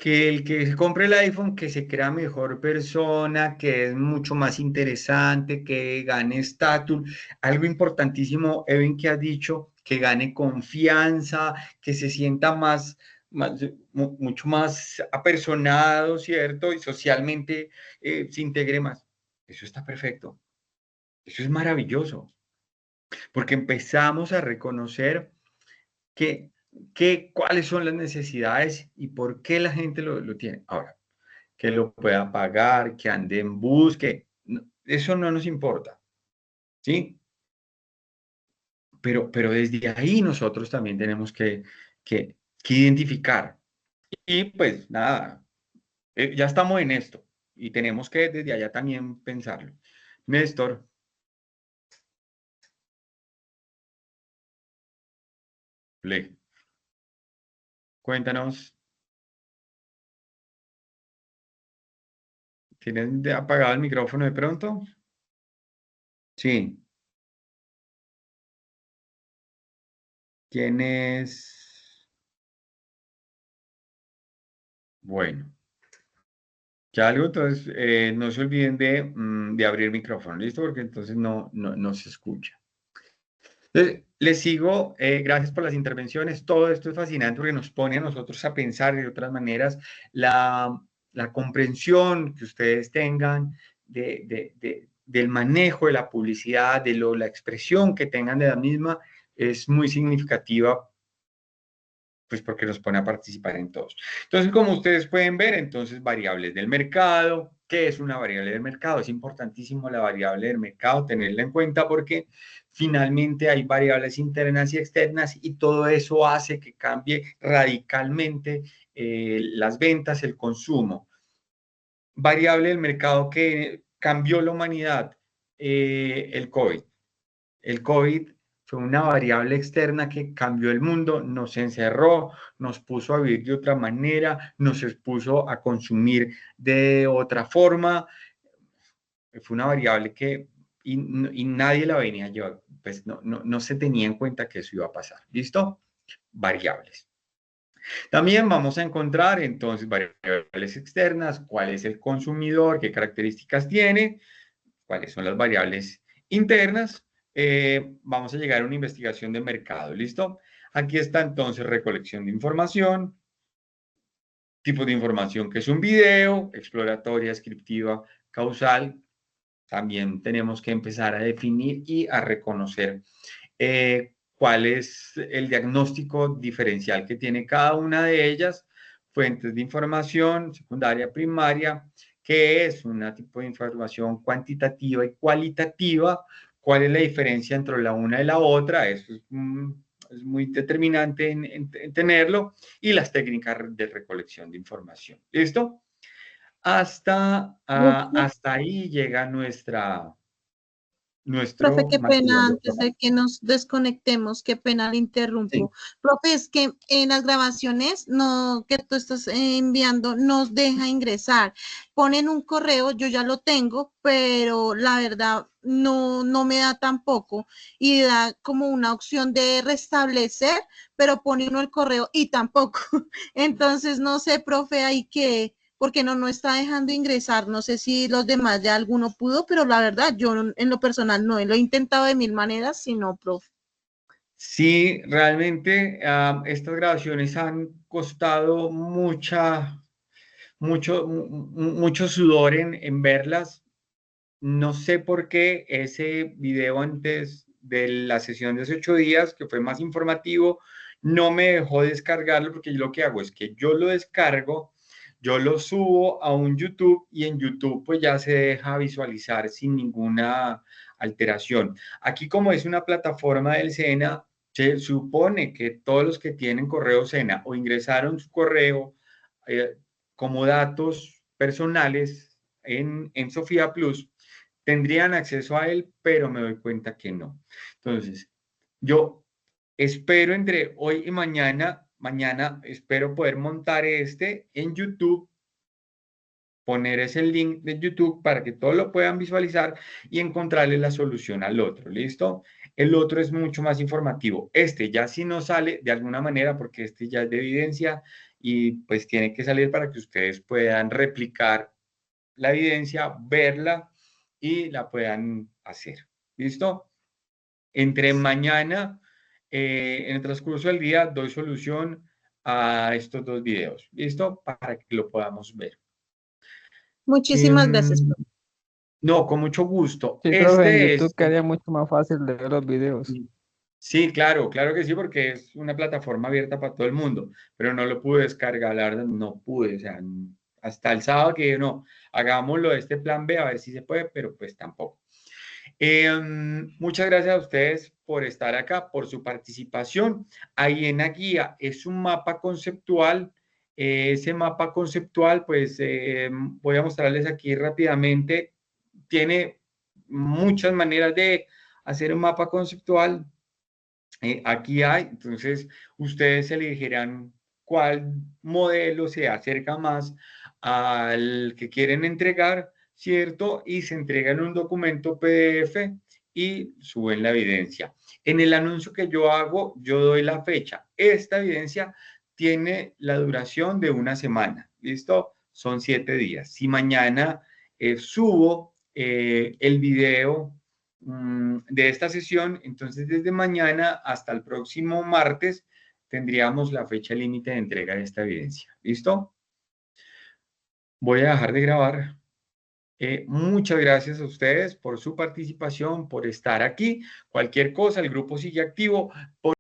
Que el que se compre el iPhone, que se crea mejor persona, que es mucho más interesante, que gane estatus. Algo importantísimo, Evan, que has dicho, que gane confianza, que se sienta mucho más apersonado, ¿cierto? Y socialmente se integre más. Eso está perfecto. Eso es maravilloso, porque empezamos a reconocer que, cuáles son las necesidades y por qué la gente lo tiene. Ahora, que lo pueda pagar, que ande en bus, eso no nos importa, ¿sí? Pero desde ahí nosotros también tenemos que identificar. Y pues nada, ya estamos en esto y tenemos que desde allá también pensarlo. Néstor, cuéntanos, ¿tienes apagado el micrófono de pronto? Sí. ¿Quién es? Bueno, ya algo, entonces no se olviden de abrir micrófono, ¿listo? Porque entonces no se escucha. Entonces, les sigo, gracias por las intervenciones, todo esto es fascinante porque nos pone a nosotros a pensar de otras maneras la comprensión que ustedes tengan del manejo de la publicidad, la expresión que tengan de la misma, es muy significativa, pues porque nos pone a participar en todos. Entonces, como ustedes pueden ver, entonces variables del mercado. ¿Qué es una variable del mercado? Es importantísimo la variable del mercado, tenerla en cuenta porque finalmente hay variables internas y externas y todo eso hace que cambie radicalmente las ventas, el consumo. Variable del mercado que cambió la humanidad, el COVID. El COVID fue una variable externa que cambió el mundo, nos encerró, nos puso a vivir de otra manera, nos expuso a consumir de otra forma. Fue una variable que y nadie la venía a llevar, pues no se tenía en cuenta que eso iba a pasar. ¿Listo? Variables. También vamos a encontrar entonces variables externas, cuál es el consumidor, qué características tiene, cuáles son las variables internas. Vamos a llegar a una investigación de mercado, ¿listo? Aquí está entonces recolección de información, tipo de información que es un video, exploratoria, descriptiva, causal. También tenemos que empezar a definir y a reconocer cuál es el diagnóstico diferencial que tiene cada una de ellas, fuentes de información, secundaria, primaria, que es un tipo de información cuantitativa y cualitativa, cuál es la diferencia entre la una y la otra, eso es muy determinante en tenerlo, y las técnicas de recolección de información. ¿Listo? Hasta ahí llega Profe, nuestro qué pena, material. antes de que nos desconectemos, qué pena le Sí. interrumpo. Profe, es que en las grabaciones no, que tú estás enviando nos deja ingresar. Ponen un correo, yo ya lo tengo, pero la verdad no me da tampoco. Y da como una opción de restablecer, pero pone uno el correo y tampoco. Entonces, no sé, profe, ahí que porque no está dejando ingresar. No sé si los demás ya alguno pudo, pero la verdad, yo en lo personal no, lo he intentado de mil maneras, sino, profe. Sí, realmente estas grabaciones han costado mucho sudor en verlas. No sé por qué ese video antes de la sesión de hace 8 días, que fue más informativo, no me dejó descargarlo porque yo lo que hago es que yo lo descargo, yo lo subo a un YouTube y en YouTube pues ya se deja visualizar sin ninguna alteración. Aquí como es una plataforma del SENA, se supone que todos los que tienen correo SENA o ingresaron su correo eh, como datos personales en Sofía Plus, tendrían acceso a él, pero me doy cuenta que no. Entonces, yo espero entre hoy y mañana espero poder montar este en YouTube, poner ese link de YouTube para que todos lo puedan visualizar y encontrarle la solución al otro, ¿listo? El otro es mucho más informativo. Este ya sí no sale de alguna manera porque este ya es de evidencia y pues tiene que salir para que ustedes puedan replicar la evidencia, verla y la puedan hacer. ¿Listo? Entre mañana, en el transcurso del día, doy solución a estos dos videos. ¿Listo? Para que lo podamos ver. Muchísimas gracias, profe. No, con mucho gusto. Sí, profe, en Este YouTube es... quedaría mucho más fácil de ver los videos. Sí, claro, claro que sí, porque es una plataforma abierta para todo el mundo, pero no lo pude descargar, la verdad, no pude, o sea, hasta el sábado que no, hagámoslo de este plan B, a ver si se puede, pero pues tampoco. Muchas gracias a ustedes por estar acá, por su participación. Ahí en la guía es un mapa conceptual. Ese mapa conceptual, pues voy a mostrarles aquí rápidamente. Tiene muchas maneras de hacer un mapa conceptual. Aquí hay, entonces ustedes elegirán cuál modelo se acerca más al que quieren entregar, ¿cierto? Y se entrega en un documento PDF y suben la evidencia. En el anuncio que yo hago, yo doy la fecha. Esta evidencia tiene la duración de una semana, ¿listo? Son 7 días. Si mañana subo el video de esta sesión, entonces desde mañana hasta el próximo martes tendríamos la fecha límite de entrega de esta evidencia. ¿Listo? Voy a dejar de grabar. Muchas gracias a ustedes por su participación, por estar aquí. Cualquier cosa, el grupo sigue activo.